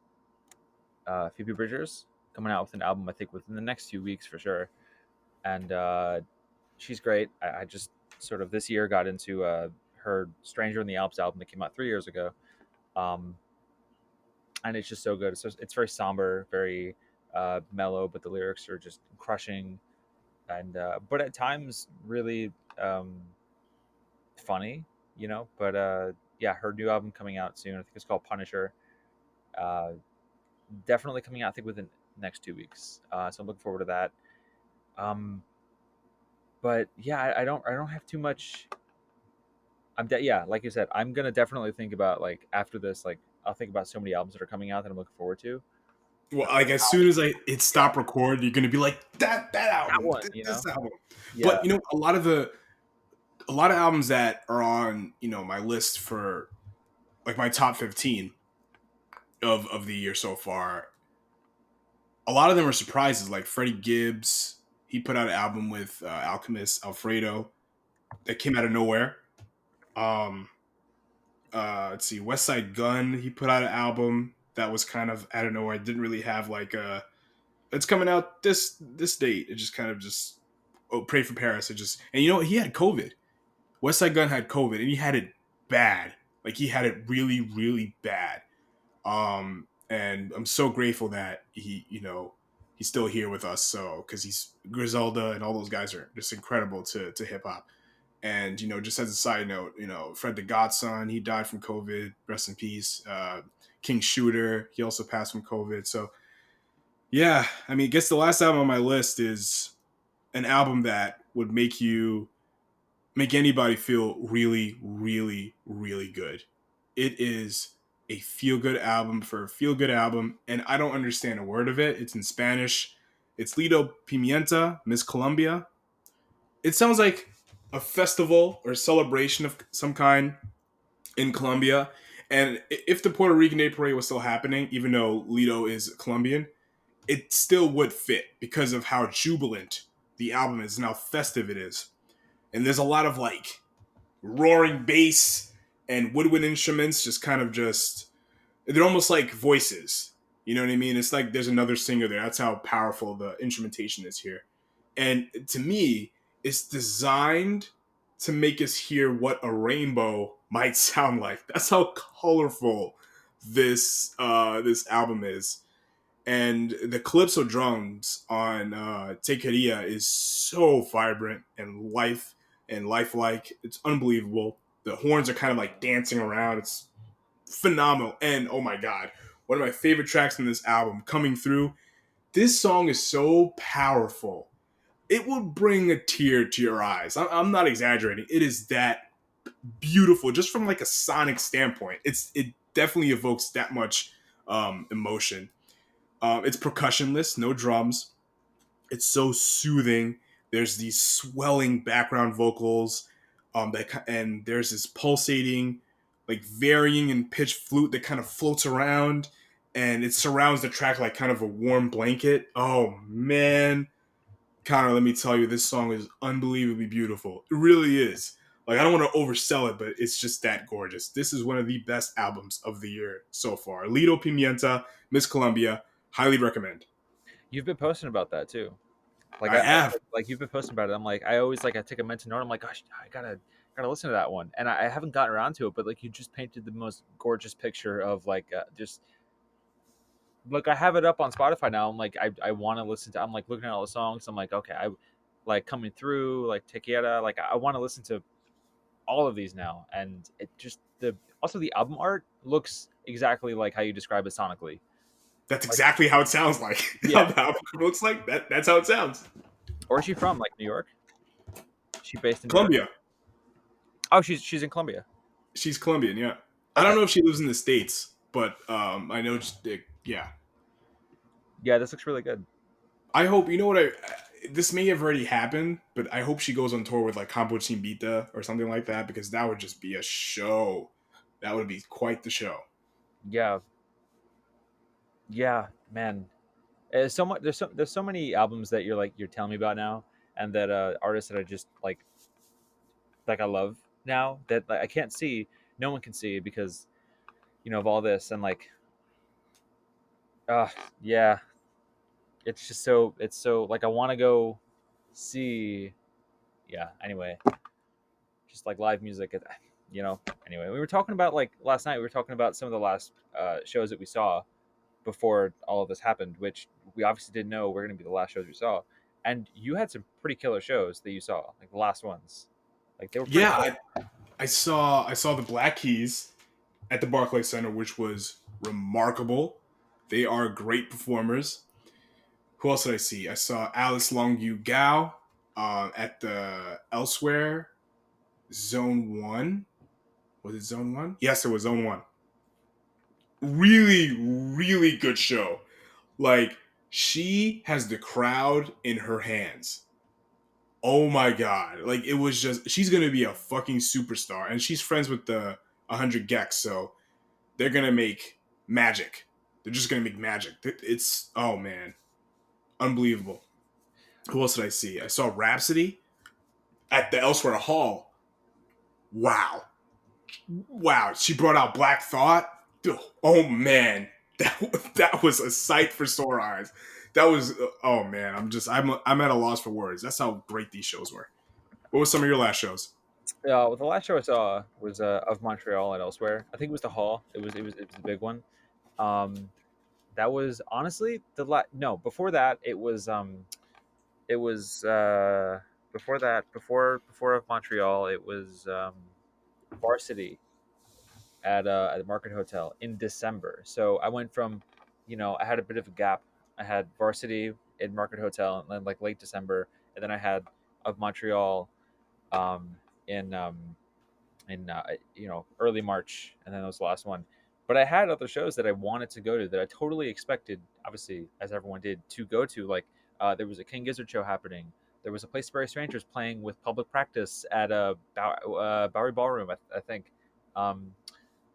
Speaker 4: Phoebe Bridgers coming out with an album. I think within the next few weeks for sure, and she's great. I just sort of this year got into her Stranger in the Alps album that came out 3 years ago. Um, and it's just so good. It's very somber, very mellow, but the lyrics are just crushing, and but at times really funny, But yeah, her new album coming out soon. I think it's called Punisher. Uh, Definitely coming out, I think, within the next 2 weeks. So I'm looking forward to that. Um, but yeah, I don't have too much. Yeah, like you said, I'm gonna definitely think about like after this, like I'll think about so many albums that are coming out that I'm looking forward to.
Speaker 3: Well, like as soon as I hit
Speaker 4: Yeah,
Speaker 3: stop record, you're gonna be like that
Speaker 4: that
Speaker 3: album,
Speaker 4: one,
Speaker 3: this album.
Speaker 4: Yeah,
Speaker 3: But a lot of albums that are on my list for like my top 15 of the year so far. A lot of them are surprises. Like Freddie Gibbs, he put out an album with Alchemist Alfredo that came out of nowhere. Um, let's see, West Side Gun, he put out an album that was kind of out of nowhere. It didn't really have like a it's coming out this date. It just kind of just Pray for Paris. It just and he had COVID. West Side Gun had COVID and he had it bad. Like he had it really really bad. And I'm so grateful that he's still here with us. So because he's Griselda and all those guys are just incredible to hip hop. And just as a side note, Fred the Godson, he died from COVID. Rest in peace. King Shooter, he also passed from COVID. So yeah, I mean, I guess the last album on my list is an album that would make anybody feel really, really, really good. It is a feel good album for a feel good album, and I don't understand a word of it. It's in Spanish. It's Lido Pimienta, Miss Colombia. It sounds like a festival or a celebration of some kind in Colombia. And if the Puerto Rican Day Parade was still happening, even though Lido is Colombian, it still would fit because of how jubilant the album is and how festive it is. And there's a lot of like roaring bass and woodwind instruments they're almost like voices. You know what I mean? It's like there's another singer there. That's how powerful the instrumentation is here. And to me, it's designed to make us hear what a rainbow might sound like. That's how colorful this album is. And the calypso drums on Tequeria is so vibrant and lifelike. It's unbelievable. The horns are kind of like dancing around. It's phenomenal. And oh my god, one of my favorite tracks in this album, Coming Through. This song is so powerful. It will bring a tear to your eyes. I'm not exaggerating. It is that beautiful, just from like a sonic standpoint. It definitely evokes that much emotion. It's percussionless, no drums. It's so soothing. There's these swelling background vocals, and there's this pulsating, like varying in pitch flute that kind of floats around, and it surrounds the track like kind of a warm blanket. Oh man, Connor, let me tell you, this song is unbelievably beautiful. It really is. Like, I don't want to oversell it, but it's just that gorgeous. This is one of the best albums of the year so far. Lido Pimienta, Miss Columbia, highly recommend.
Speaker 4: You've been posting about that too. Like
Speaker 3: I have.
Speaker 4: like you've been posting about it. I'm like, I always like I take a mental note. I'm like, gosh, I gotta listen to that one, and I haven't gotten around to it. But like, you just painted the most gorgeous picture of like just look. I have it up on Spotify now. I'm like, I want to listen to. I'm like looking at all the songs. I'm like, okay, I like Coming Through, like Tequiera. Like I want to listen to all of these now, and it just the album art looks exactly like how you describe it sonically.
Speaker 3: That's
Speaker 4: Like,
Speaker 3: exactly how it sounds like.
Speaker 4: yeah.
Speaker 3: How the album looks like. That's how it sounds.
Speaker 4: Where's she from? Like New York? She based in New York?
Speaker 3: Columbia.
Speaker 4: Oh, she's in Columbia.
Speaker 3: She's Colombian, yeah. I
Speaker 4: Okay.
Speaker 3: don't know if she lives in the States, but I know, yeah.
Speaker 4: Yeah, this looks really good.
Speaker 3: I hope, you know what, this may have already happened, but I hope she goes on tour with like Campo Chimbita or something like that, because that would just be a show. That would be quite the show.
Speaker 4: Yeah, yeah, man. So much. There's so many albums that you're telling me about now, and that artists that I just like I love now that like, I can't see. No one can see because of all this and like uh yeah, it's just it's so like I want to go see. Yeah. Anyway, just like live music. Anyway, we were talking about like last night. We were talking about some of the last shows that we saw before all of this happened, which we obviously didn't know were going to be the last shows we saw. And you had some pretty killer shows that you saw, like the last ones. Like they were pretty
Speaker 3: Yeah,
Speaker 4: cool.
Speaker 3: I saw the Black Keys at the Barclays Center, which was remarkable. They are great performers. Who else did I see? I saw Alice Longyu Gao at the Elsewhere Zone 1. Was it Zone 1? Yes, it was Zone 1. Really, really good show. Like, she has the crowd in her hands. Oh my god. Like, it was just, she's going to be a fucking superstar. And she's friends with the 100 Gex, so they're going to make magic. They're just going to make magic. It's, oh man, unbelievable. Who else did I see? I saw Rhapsody at the Elsewhere Hall. Wow. Wow. She brought out Black Thought. Oh man. That was a sight for sore eyes. That was, oh man, I'm at a loss for words. That's how great these shows were. What was some of your last shows?
Speaker 4: Well, the last show I saw was of Montreal and Elsewhere. I think it was the Hall. It was a big one. Um, that was honestly no, before that it was before that before of Montreal it was Varsity at the Market Hotel in December. So I went from, I had a bit of a gap. I had Varsity in Market Hotel and then like late December, and then I had of Montreal um, in early March, and then that was the last one. But I had other shows that I wanted to go to that I totally expected, obviously as everyone did, to go to. Like there was a King Gizzard show happening. There was a Place for Strangers playing with Public Practice at Bowery Ballroom, I think. Um,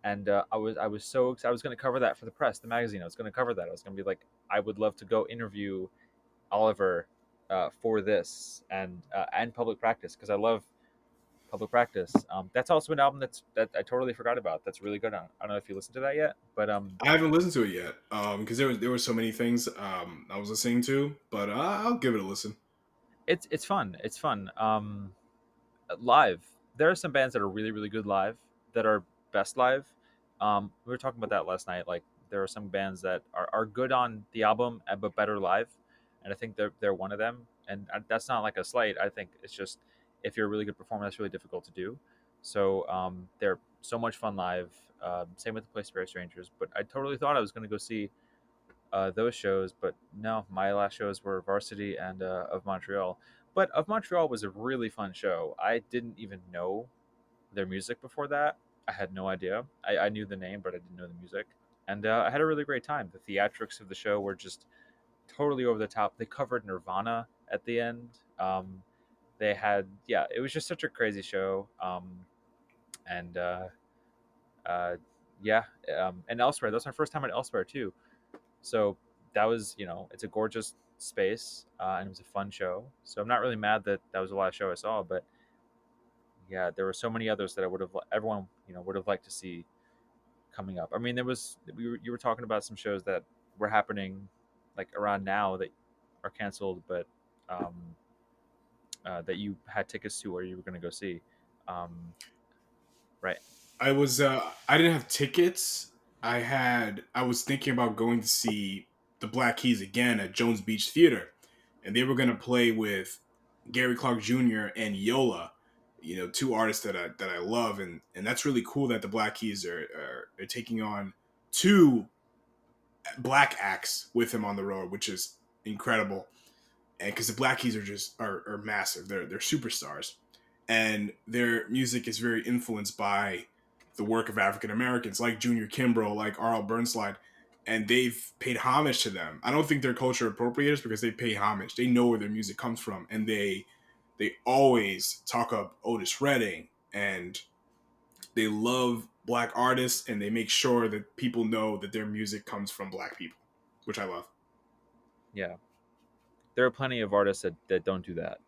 Speaker 4: and I was so excited. I was going to cover that for the press, the magazine. I was going to cover that. I was going to be like, I would love to go interview Oliver for this and Public Practice because I love Public Practice. That's also an album that I totally forgot about. That's really good. I don't know if you listened to that yet, but
Speaker 3: I haven't listened to it yet because there were so many things I was listening to, but I'll give it a listen.
Speaker 4: it's fun. It's fun. Live, there are some bands that are really really good live that are best live. We were talking about that last night. Like there are some bands that are good on the album but better live, and I think they're one of them. And that's not like a slight. I think it's just if you're a really good performer, that's really difficult to do. So they're so much fun live. Same with the Place Very Strangers. But I totally thought I was going to go see those shows, but no, my last shows were Varsity and of Montreal. But of Montreal was a really fun show. I didn't even know their music before that. I had no idea. I knew the name, but I didn't know the music. And I had a really great time. The theatrics of the show were just totally over the top. They covered Nirvana at the end. They had, yeah, it was just such a crazy show. And uh, yeah, and Elsewhere. That was my first time at Elsewhere too. So that was, it's a gorgeous space, and it was a fun show. So I'm not really mad that that was the last show I saw, but yeah, there were so many others that I would have, everyone, would have liked to see coming up. I mean, you were talking about some shows that were happening like around now that are canceled, but um, that you had tickets to or you were going to go see. Um, right.
Speaker 3: I didn't have tickets. I was thinking about going to see the Black Keys again at Jones Beach Theater, and they were going to play with Gary Clark Jr. and Yola, two artists that I love, and that's really cool that the Black Keys are taking on two black acts with him on the road, which is incredible. And because the Black Keys are massive, they're superstars, and their music is very influenced by the work of African Americans like Junior Kimbrough, like R.L. Burnside, and they've paid homage to them. I don't think they're culture appropriators because they pay homage. They know where their music comes from, and they always talk up Otis Redding, and they love black artists, and they make sure that people know that their music comes from black people, which I love.
Speaker 4: Yeah. There are plenty of artists that don't do that.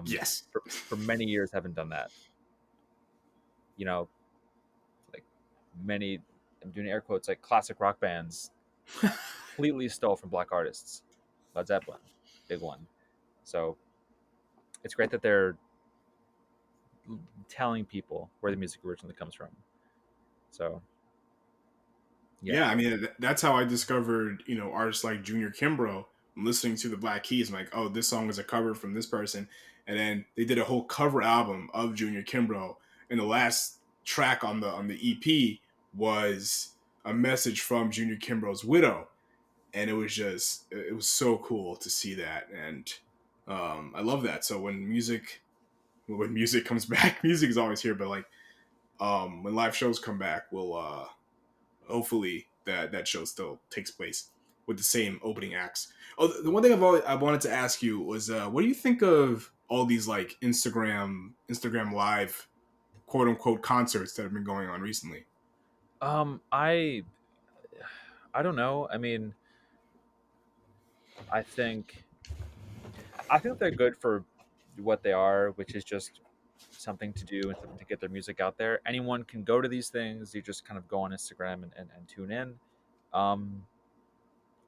Speaker 3: Yes.
Speaker 4: For many years haven't done that. You know, like many, I'm doing air quotes, like classic rock bands completely stole from black artists. Led Zeppelin, big one. So it's great that they're telling people where the music originally comes from. So yeah,
Speaker 3: Yeah, I mean that's how I discovered artists like Junior Kimbrough. I'm listening to the Black Keys. I'm like, oh, this song is a cover from this person, and then they did a whole cover album of Junior Kimbrough, and the last track on the EP was a message from Junior Kimbrough's widow, and it was so cool to see that, and I love that. So when music comes back, music is always here, but like when live shows come back, we'll hopefully that show still takes place with the same opening acts. Oh, the one thing I wanted to ask you was, what do you think of all these like Instagram live quote unquote concerts that have been going on recently?
Speaker 4: I don't know. I mean, I think I think they're good for what they are, which is just something to do and something to get their music out there. Anyone can go to these things. You just kind of go on Instagram and tune in. Um,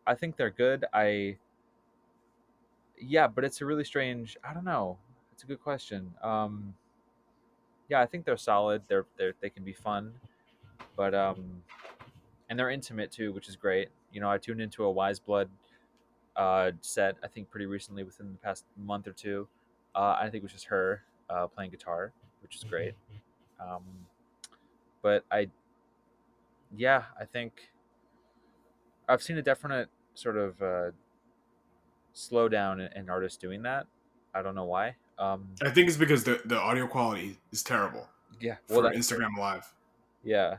Speaker 4: I think they're good. Yeah, but it's a really strange. I don't know. It's a good question. Yeah, I think they're solid. They can be fun, but and they're intimate too, which is great. I tuned into a Wise Blood set, I think pretty recently, within the past month or two. I think it was just her playing guitar, which is great. Um, but yeah, I think I've seen a definite sort of slowdown in artists doing that. I don't know why.
Speaker 3: I think it's because the audio quality is terrible
Speaker 4: Yeah, well,
Speaker 3: for
Speaker 4: that's true.
Speaker 3: Instagram Live.
Speaker 4: Yeah,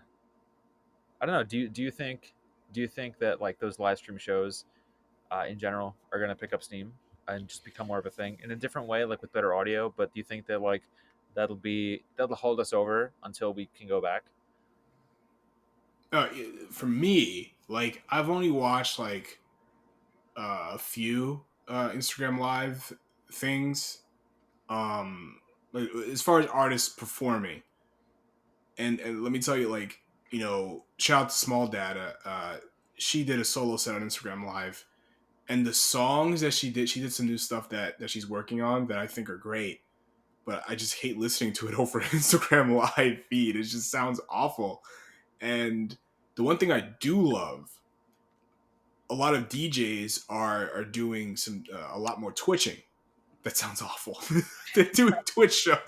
Speaker 4: I don't know. Do you think that like those live stream shows in general are going to pick up steam and just become more of a thing in a different way, like with better audio? But do you think that like that'll hold us over until we can go back?
Speaker 3: Uh, for me, like I've only watched like a few Instagram Live things. Like, as far as artists performing, and let me tell you, like shout out to Small Data. She did a solo set on Instagram Live, and the songs that she did some new stuff that she's working on that I think are great. But I just hate listening to it over Instagram Live feed. It just sounds awful. And The one thing I do love, a lot of DJs are doing a lot more twitching. That sounds awful. They're doing Twitch shows.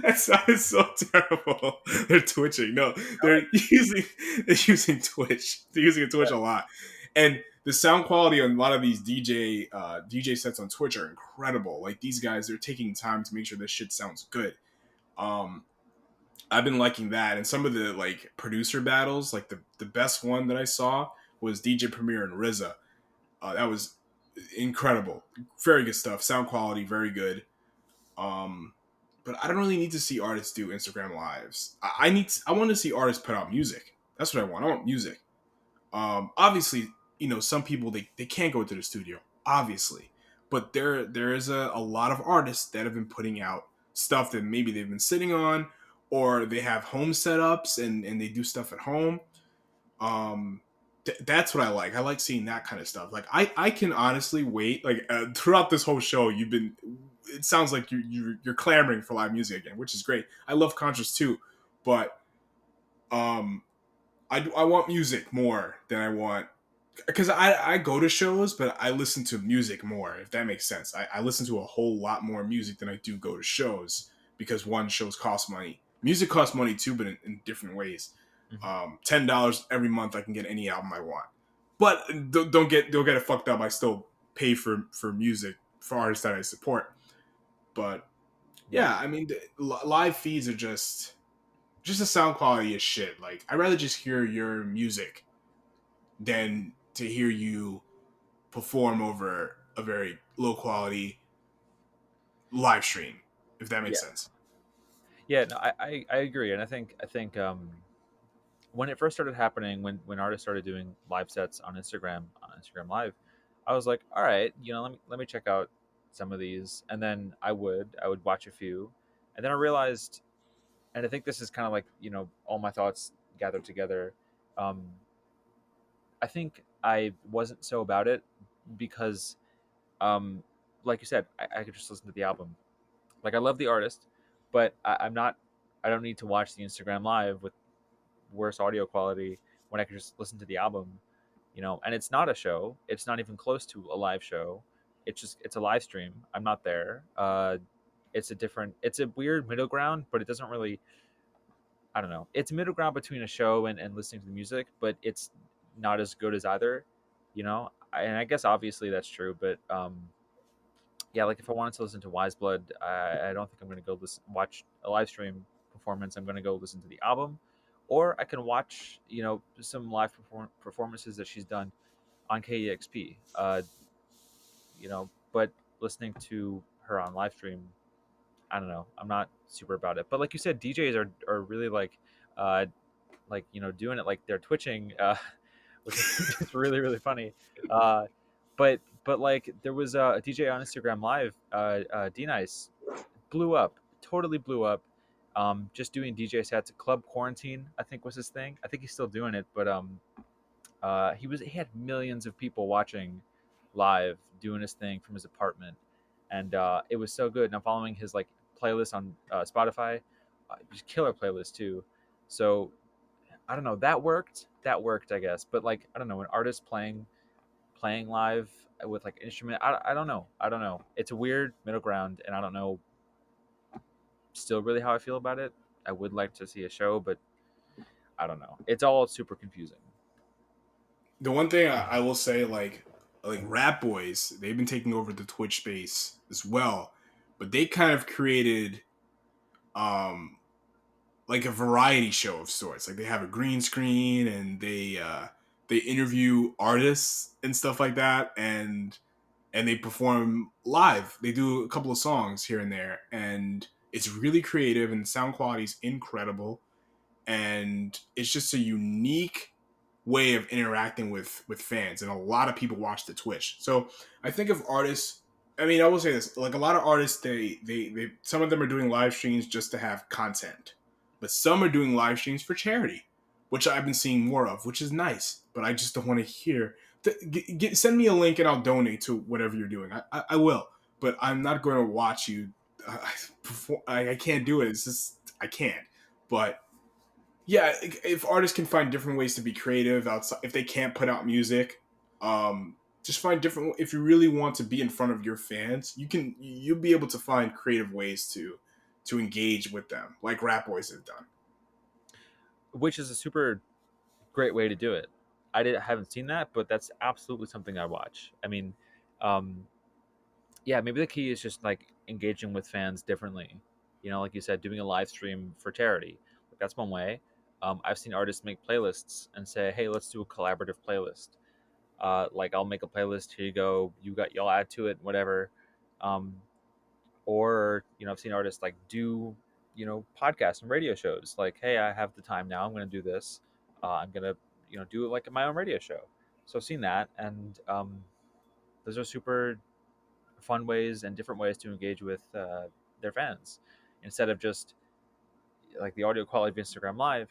Speaker 3: That sounds so terrible. They're twitching. No, they're using Twitch. They're using Twitch a lot, and the sound quality on a lot of these DJ sets on Twitch are incredible. Like these guys, they're taking time to make sure this shit sounds good. I've been liking that, and some of the like producer battles, like the best one that I saw was DJ Premier and RZA. That was incredible, very good stuff. Sound quality, very good. But I don't really need to see artists do Instagram lives. I want to see artists put out music. That's what I want. I want music. Obviously, some people they can't go to the studio, obviously, but there is a lot of artists that have been putting out stuff that maybe they've been sitting on, or they have home setups and they do stuff at home. That's what I like. I like seeing that kind of stuff. Like I can honestly wait. Like throughout this whole show, it sounds like you're clamoring for live music again, which is great. I love concerts too, but I want music more than I want, because I go to shows, but I listen to music more, if that makes sense. I listen to a whole lot more music than I do go to shows, because one, shows cost money. Music costs money too, but in different ways. $10 every month I can get any album I want. But don't get it fucked up. I still pay for music for artists that I support. But yeah, I mean, live feeds are just the sound quality is shit. Like, I'd rather just hear your music than to hear you perform over a very low quality live stream, if that makes sense.
Speaker 4: Yeah, no, I agree, and I think when it first started happening, when artists started doing live sets on Instagram Live, I was like, all right, let me check out some of these, and then I would watch a few, and then I realized, and I think this is kind of like all my thoughts gathered together. I think I wasn't so about it because, like you said, I could just listen to the album. Like, I love the artist, but I'm not. I don't need to watch the Instagram Live with worse audio quality when I can just listen to the album. And it's not a show. It's not even close to a live show. It's a live stream. I'm not there. It's a weird middle ground, but it doesn't really, I don't know. It's a middle ground between a show and listening to the music, but it's not as good as either, and I guess obviously that's true, but yeah, like if I wanted to listen to Wise Blood, I don't think I'm going to go watch a live stream performance. I'm going to go listen to the album, or I can watch some live performances that she's done on KEXP. But listening to her on live stream, I don't know. I'm not super about it. But like you said, DJs are really doing it like they're twitching, which is just really really funny. But like there was a DJ on Instagram Live, D Nice, totally blew up. Just doing DJ sets. Club Quarantine, I think, was his thing. I think he's still doing it, but he had millions of people watching live, doing his thing from his apartment, and it was so good. And I'm following his like playlist on Spotify, just killer playlist too. So I don't know, that worked, I guess. But like, I don't know, an artist playing live with like instrument, I don't know. It's a weird middle ground, and I don't know still really how I feel about it. I would like to see a show, but I don't know. It's all super confusing.
Speaker 3: The one thing I will say, like Rap Boys, they've been taking over the Twitch space as well, but they kind of created like a variety show of sorts. Like, they have a green screen, and they interview artists and stuff like that, and they perform live. They do a couple of songs here and there, and it's really creative, and the sound quality is incredible, and it's just a unique way of interacting with fans, and a lot of people watch the Twitch. So I think of artists, I mean, I will say this, like, a lot of artists, they some of them are doing live streams just to have content, but some are doing live streams for charity, which I've been seeing more of, which is nice. But I just don't want to hear send me a link and I'll donate to whatever you're doing. I will, but I'm not going to watch you perform. I can't do it. It's just, I can't. But yeah, if artists can find different ways to be creative outside, if they can't put out music, just find different. If you really want to be in front of your fans, you'll be able to find creative ways to engage with them, like Rap Boys have done.
Speaker 4: which is a super great way to do it. Haven't seen that, but that's absolutely something I watch. I mean, um, yeah, maybe the key is just like engaging with fans differently. You know, like you said, doing a live stream for charity. Like, that's one way. I've seen artists make playlists and say, "Hey, let's do a collaborative playlist." Like, I'll make a playlist. Here you go. Y'all add to it, whatever. Um, or I've seen artists like do podcasts and radio shows. Like, hey, I have the time now. I'm going to do this. I'm going to do it like my own radio show. So I've seen that, and those are super fun ways and different ways to engage with their fans instead of just like the audio quality of Instagram Live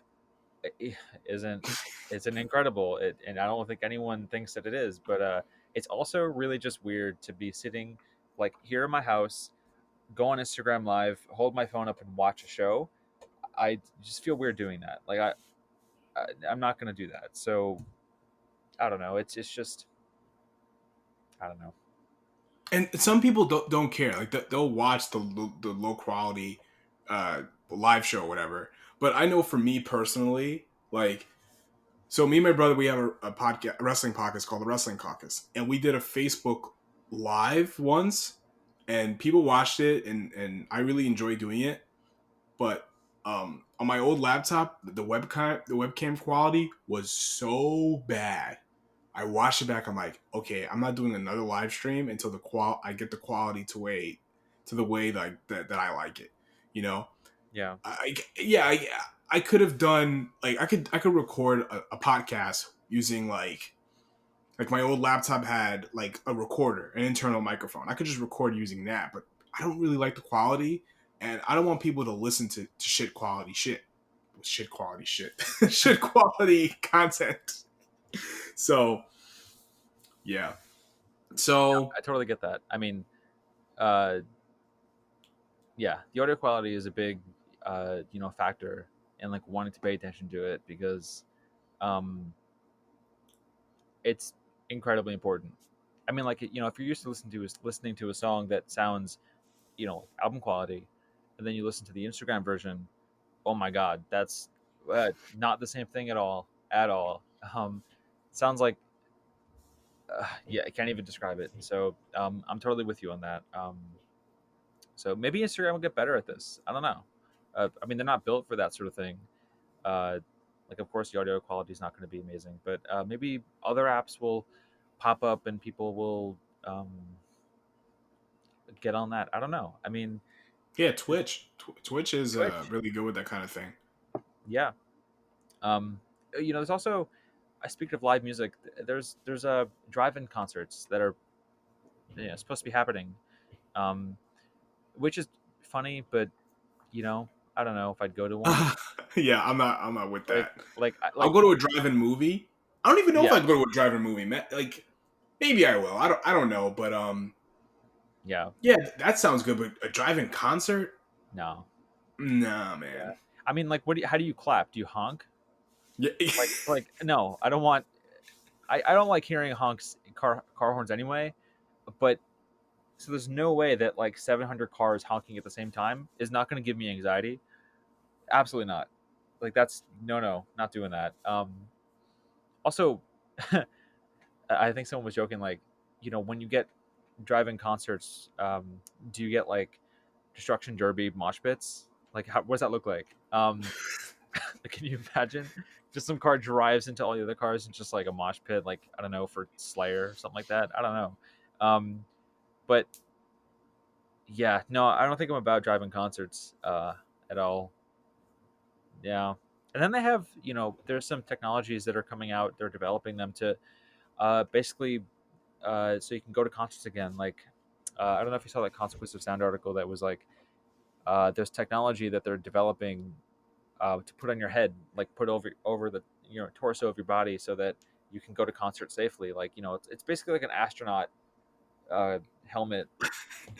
Speaker 4: isn't incredible, and I don't think anyone thinks that it is, but it's also really just weird to be sitting like here in my house, go on Instagram Live, hold my phone up and watch a show. I just feel weird doing that. Like I'm not going to do that. So I don't know. It's just I don't know.
Speaker 3: And some people don't care. Like they'll watch the low quality live show or whatever. But I know for me personally, like, so me and my brother, we have a podcast, a wrestling podcast called the Wrestling Caucus, and we did a Facebook Live once, and people watched it, and I really enjoyed doing it. But on my old laptop, the webcam quality was so bad. I watched it back. I'm like, okay, I'm not doing another live stream until I get the quality to the way that I like it. You know,
Speaker 4: Yeah.
Speaker 3: I could have done like I could record a podcast using like my old laptop had like a recorder, an internal microphone. I could just record using that, but I don't really like the quality, and I don't want people to listen to shit quality shit shit quality content. So yeah. So
Speaker 4: I totally get that. I mean, uh, yeah, the audio quality is a big, factor in like wanting to pay attention to it because, um, it's incredibly important. I mean, like if you're used to listening to a song that sounds, album quality, and then you listen to the Instagram version, oh my God, that's not the same thing at all. Sounds like, yeah, I can't even describe it. So I'm totally with you on that. So maybe Instagram will get better at this. I don't know. I mean, they're not built for that sort of thing. Uh, like, of course, the audio quality is not going to be amazing, but maybe other apps will pop up and people will get on that. I don't know. I mean,
Speaker 3: yeah, Twitch is
Speaker 4: Twitch,
Speaker 3: really good with that kind of thing.
Speaker 4: yeah. Um, there's also, speaking of live music, there's drive-in concerts that are supposed to be happening, um, which is funny, but I don't know if I'd go to one.
Speaker 3: Yeah, I'm not with
Speaker 4: Like,
Speaker 3: that. I'll
Speaker 4: like,
Speaker 3: go to a drive-in movie. I don't even know if
Speaker 4: yeah,
Speaker 3: I'd go to a drive-in movie. Like maybe I will. I don't know, but
Speaker 4: yeah,
Speaker 3: yeah, that sounds good. But a drive-in concert?
Speaker 4: no,
Speaker 3: Nah,
Speaker 4: yeah.
Speaker 3: man.
Speaker 4: I mean, like, how do you clap? Do you honk?
Speaker 3: Yeah.
Speaker 4: Like, no, I don't want. I don't like hearing car horns anyway. But so there's no way that like 700 cars honking at the same time is not going to give me anxiety. Absolutely not. Like, that's no, not doing that. Also, I think someone was joking, like, when you get drive-in concerts, do you get like destruction derby mosh pits? Like, what does that look like? Can you imagine? Just some car drives into all the other cars and just like a mosh pit, like, I don't know, for Slayer or something like that. I don't know. But yeah, no, I don't think I'm about driving concerts at all. Yeah. And then they have, there's some technologies that are coming out. They're developing them to basically so you can go to concerts again. Like, I don't know if you saw that Consequence of Sound article that was like, there's technology that they're developing to put on your head, like put over the torso of your body, so that you can go to concerts safely. Like, it's basically like an astronaut helmet,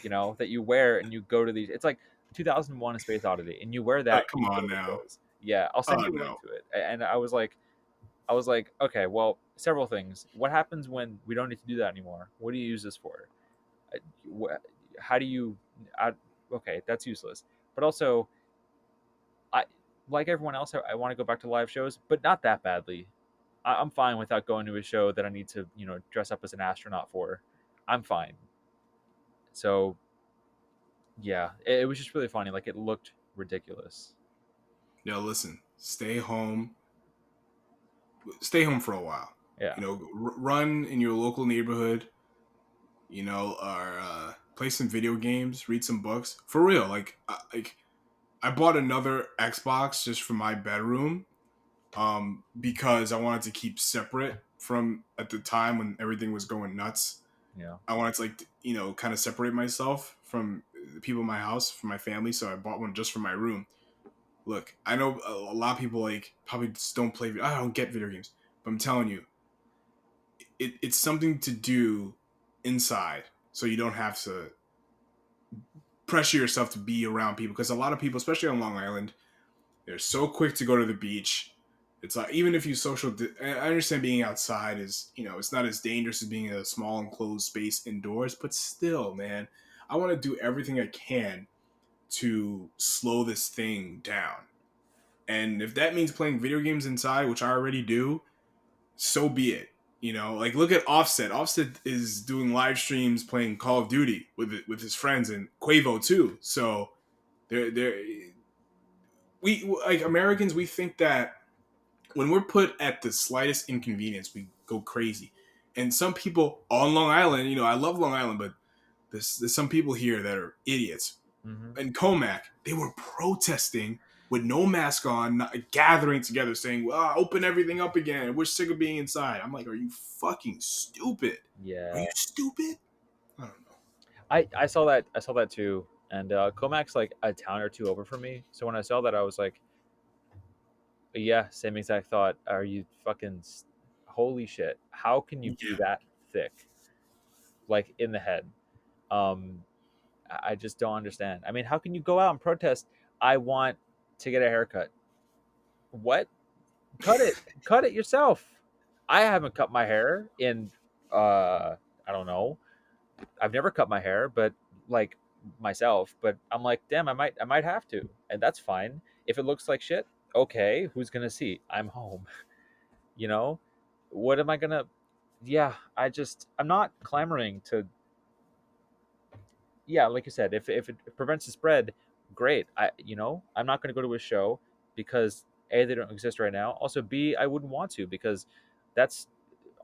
Speaker 4: that you wear and you go to these. It's like 2001: A Space Odyssey, and you wear that and
Speaker 3: Come
Speaker 4: you go
Speaker 3: on
Speaker 4: to
Speaker 3: now.
Speaker 4: shows. Yeah, I'll send
Speaker 3: Oh
Speaker 4: you a link
Speaker 3: no.
Speaker 4: to it. And I was like, okay, well, several things. What happens when we don't need to do that anymore? What do you use this for? Uh, How do you? I, okay, that's useless. But also, I like everyone else. I want to go back to live shows, but not that badly. I'm fine without going to a show that I need to, dress up as an astronaut for. I'm fine. So yeah, it was just really funny. Like it looked ridiculous.
Speaker 3: Yo, listen, stay home for a while.
Speaker 4: Yeah.
Speaker 3: Run in your local neighborhood. Or play some video games, read some books. For real, like I bought another Xbox just for my bedroom, because I wanted to keep separate from at the time when everything was going nuts.
Speaker 4: Yeah.
Speaker 3: I wanted to kind of separate myself from the people in my house, from my family. So I bought one just for my room. Look, I know a lot of people like probably just don't play. I don't get video games, but I'm telling you, it's something to do inside, so you don't have to pressure yourself to be around people. Because a lot of people, especially on Long Island, they're so quick to go to the beach. It's like even if you I understand being outside is it's not as dangerous as being in a small enclosed space indoors, but still, man, I want to do everything I can to slow this thing down. And if that means playing video games inside, which I already do, so be it. Like look at Offset. Offset is doing live streams playing Call of Duty with his friends and Quavo too. So they're we like Americans, we think that when we're put at the slightest inconvenience, we go crazy. And some people on Long Island, I love Long Island, but there's some people here that are idiots.
Speaker 4: Hmm.
Speaker 3: In Comac, they were protesting with no mask on, gathering together, saying, "Well, open everything up again. We're sick of being inside." I'm like, "Are you fucking stupid? Are
Speaker 4: Yeah.
Speaker 3: you stupid?" I don't know.
Speaker 4: I saw that. I saw that too. And Comac's like a town or two over from me. So when I saw that, I was like, yeah, same exact thought. Are you fucking holy shit? How can you be
Speaker 3: Yeah,
Speaker 4: that thick, like in the head? Um, I just don't understand. I mean, how can you go out and protest? I want to get a haircut. What? Cut it. Cut it yourself. I haven't cut my hair in I don't know. I've never cut my hair, but like myself, but I'm like, damn, I might have to. And that's fine. If it looks like shit, okay, who's going to see? I'm home. You know? What am I going to Yeah, I'm not clamoring to yeah, like you said, if it prevents the spread, great. I'm not going to go to a show because A, they don't exist right now. Also, B, I wouldn't want to because that's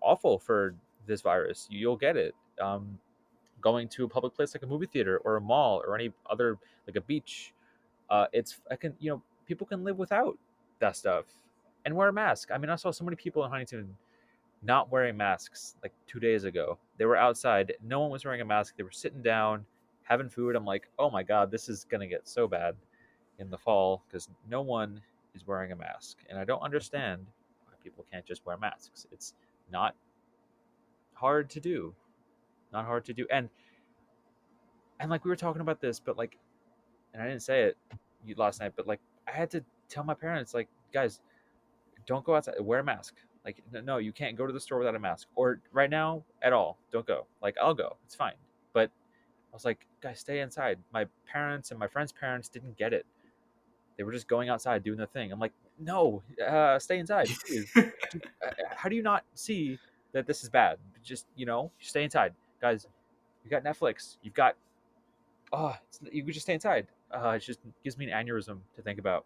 Speaker 4: awful for this virus. You'll get it. Going to a public place like a movie theater or a mall or any other like a beach, people can live without that stuff and wear a mask. I mean, I saw so many people in Huntington not wearing masks like 2 days ago. They were outside. No one was wearing a mask. They were sitting down, having food. I'm like, oh my God, this is going to get so bad in the fall because no one is wearing a mask. And I don't understand why people can't just wear masks. It's not hard to do. Not hard to do. And like we were talking about this, but like, and I didn't say it last night, but like I had to tell my parents, like, guys, don't go outside. Wear a mask. Like, no, you can't go to the store without a mask. Or right now, at all, don't go. Like, I'll go. It's fine. But I was like, guys, stay inside. My parents and my friends' parents didn't get it. They were just going outside doing their thing. I'm like, no, stay inside, please. How do you not see that this is bad? Just stay inside, guys. You got Netflix. You've got you could just stay inside. It just gives me an aneurysm to think about.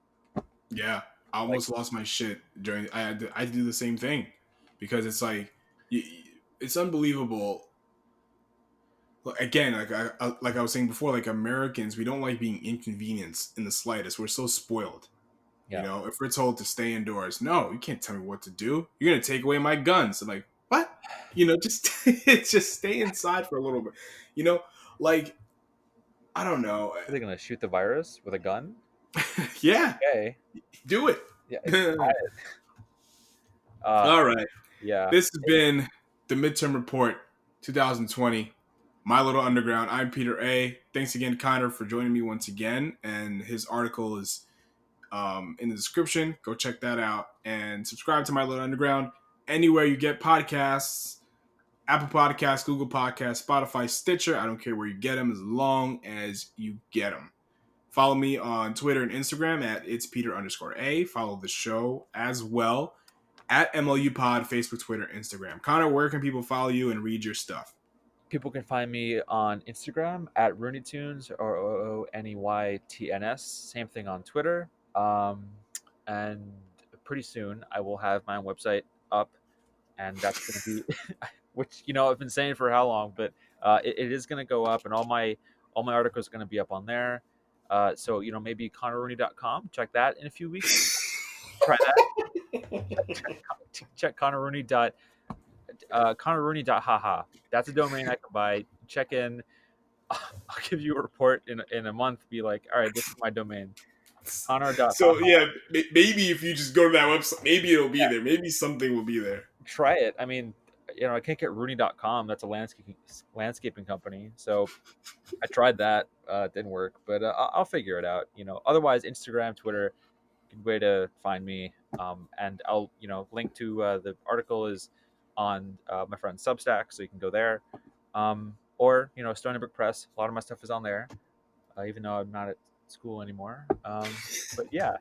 Speaker 3: yeah. I
Speaker 4: Like,
Speaker 3: almost lost my shit during. I had to do the same thing because it's like you, it's unbelievable. Again, like I was saying before, like Americans, we don't like being inconvenienced in the slightest. We're so spoiled.
Speaker 4: yeah,
Speaker 3: If we're told to stay indoors, no, you can't tell me what to do. You're gonna take away my guns. I'm like, what? Just just stay inside for a little bit. You know, like I don't know.
Speaker 4: are they gonna shoot the virus with a gun?
Speaker 3: Yeah,
Speaker 4: Okay,
Speaker 3: do it.
Speaker 4: yeah, try it. Uh,
Speaker 3: All right.
Speaker 4: yeah,
Speaker 3: This has been the Midterm Report 2020. My Little Underground. I'm Peter A. Thanks again, Conor, for joining me once again. And his article is in the description. Go check that out and subscribe to My Little Underground anywhere you get podcasts. Apple Podcasts, Google Podcasts, Spotify, Stitcher. I don't care where you get them as long as you get them. Follow me on Twitter and Instagram at itspeter_a. Follow the show as well at MLU Pod, Facebook, Twitter, Instagram. Connor, where can people follow you and read your stuff?
Speaker 4: People can find me on Instagram at RooneyTunes, ROONEYTNS. Same thing on Twitter. And pretty soon I will have my own website up, and that's going to be, which I've been saying for how long, but it is going to go up, and all my articles are going to be up on there. So maybe ConorRooney.com. Check that in a few weeks. Try that. Check ConorRooney.haha. That's a domain I can buy. Check in. I'll give you a report in a month. Be like, all right, this is my domain. Connor.haha.
Speaker 3: So yeah, maybe if you just go to that website, maybe it'll be there. Maybe something will be there.
Speaker 4: Try it. I mean, I can't get Rooney.com. That's a landscaping company. So I tried that. It didn't work, but I'll figure it out. Otherwise, Instagram, Twitter, good way to find me. And I'll link to the article is on my friend's Substack, so you can go there. Or Stony Brook Press. A lot of my stuff is on there, even though I'm not at school anymore. But yeah.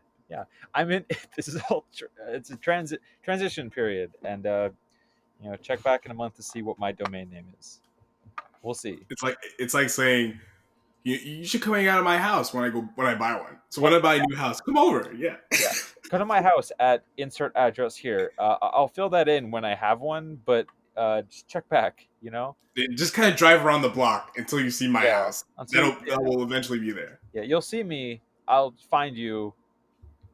Speaker 4: I'm in. This is all. It's a transition period, and check back in a month to see what my domain name is. We'll see.
Speaker 3: It's like saying you should come hang out at my house when I buy one. So when I buy a new house, come over. Yeah.
Speaker 4: Come to my house at insert address here. I'll fill that in when I have one, but just check back.
Speaker 3: Just kind of drive around the block until you see my house. That will eventually be there.
Speaker 4: Yeah, you'll see me. I'll find you.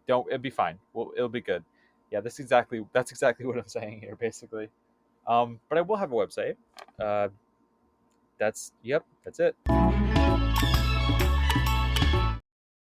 Speaker 4: It'll be fine. It'll be good. Yeah, that's exactly what I'm saying here, basically. But I will have a website. That's it.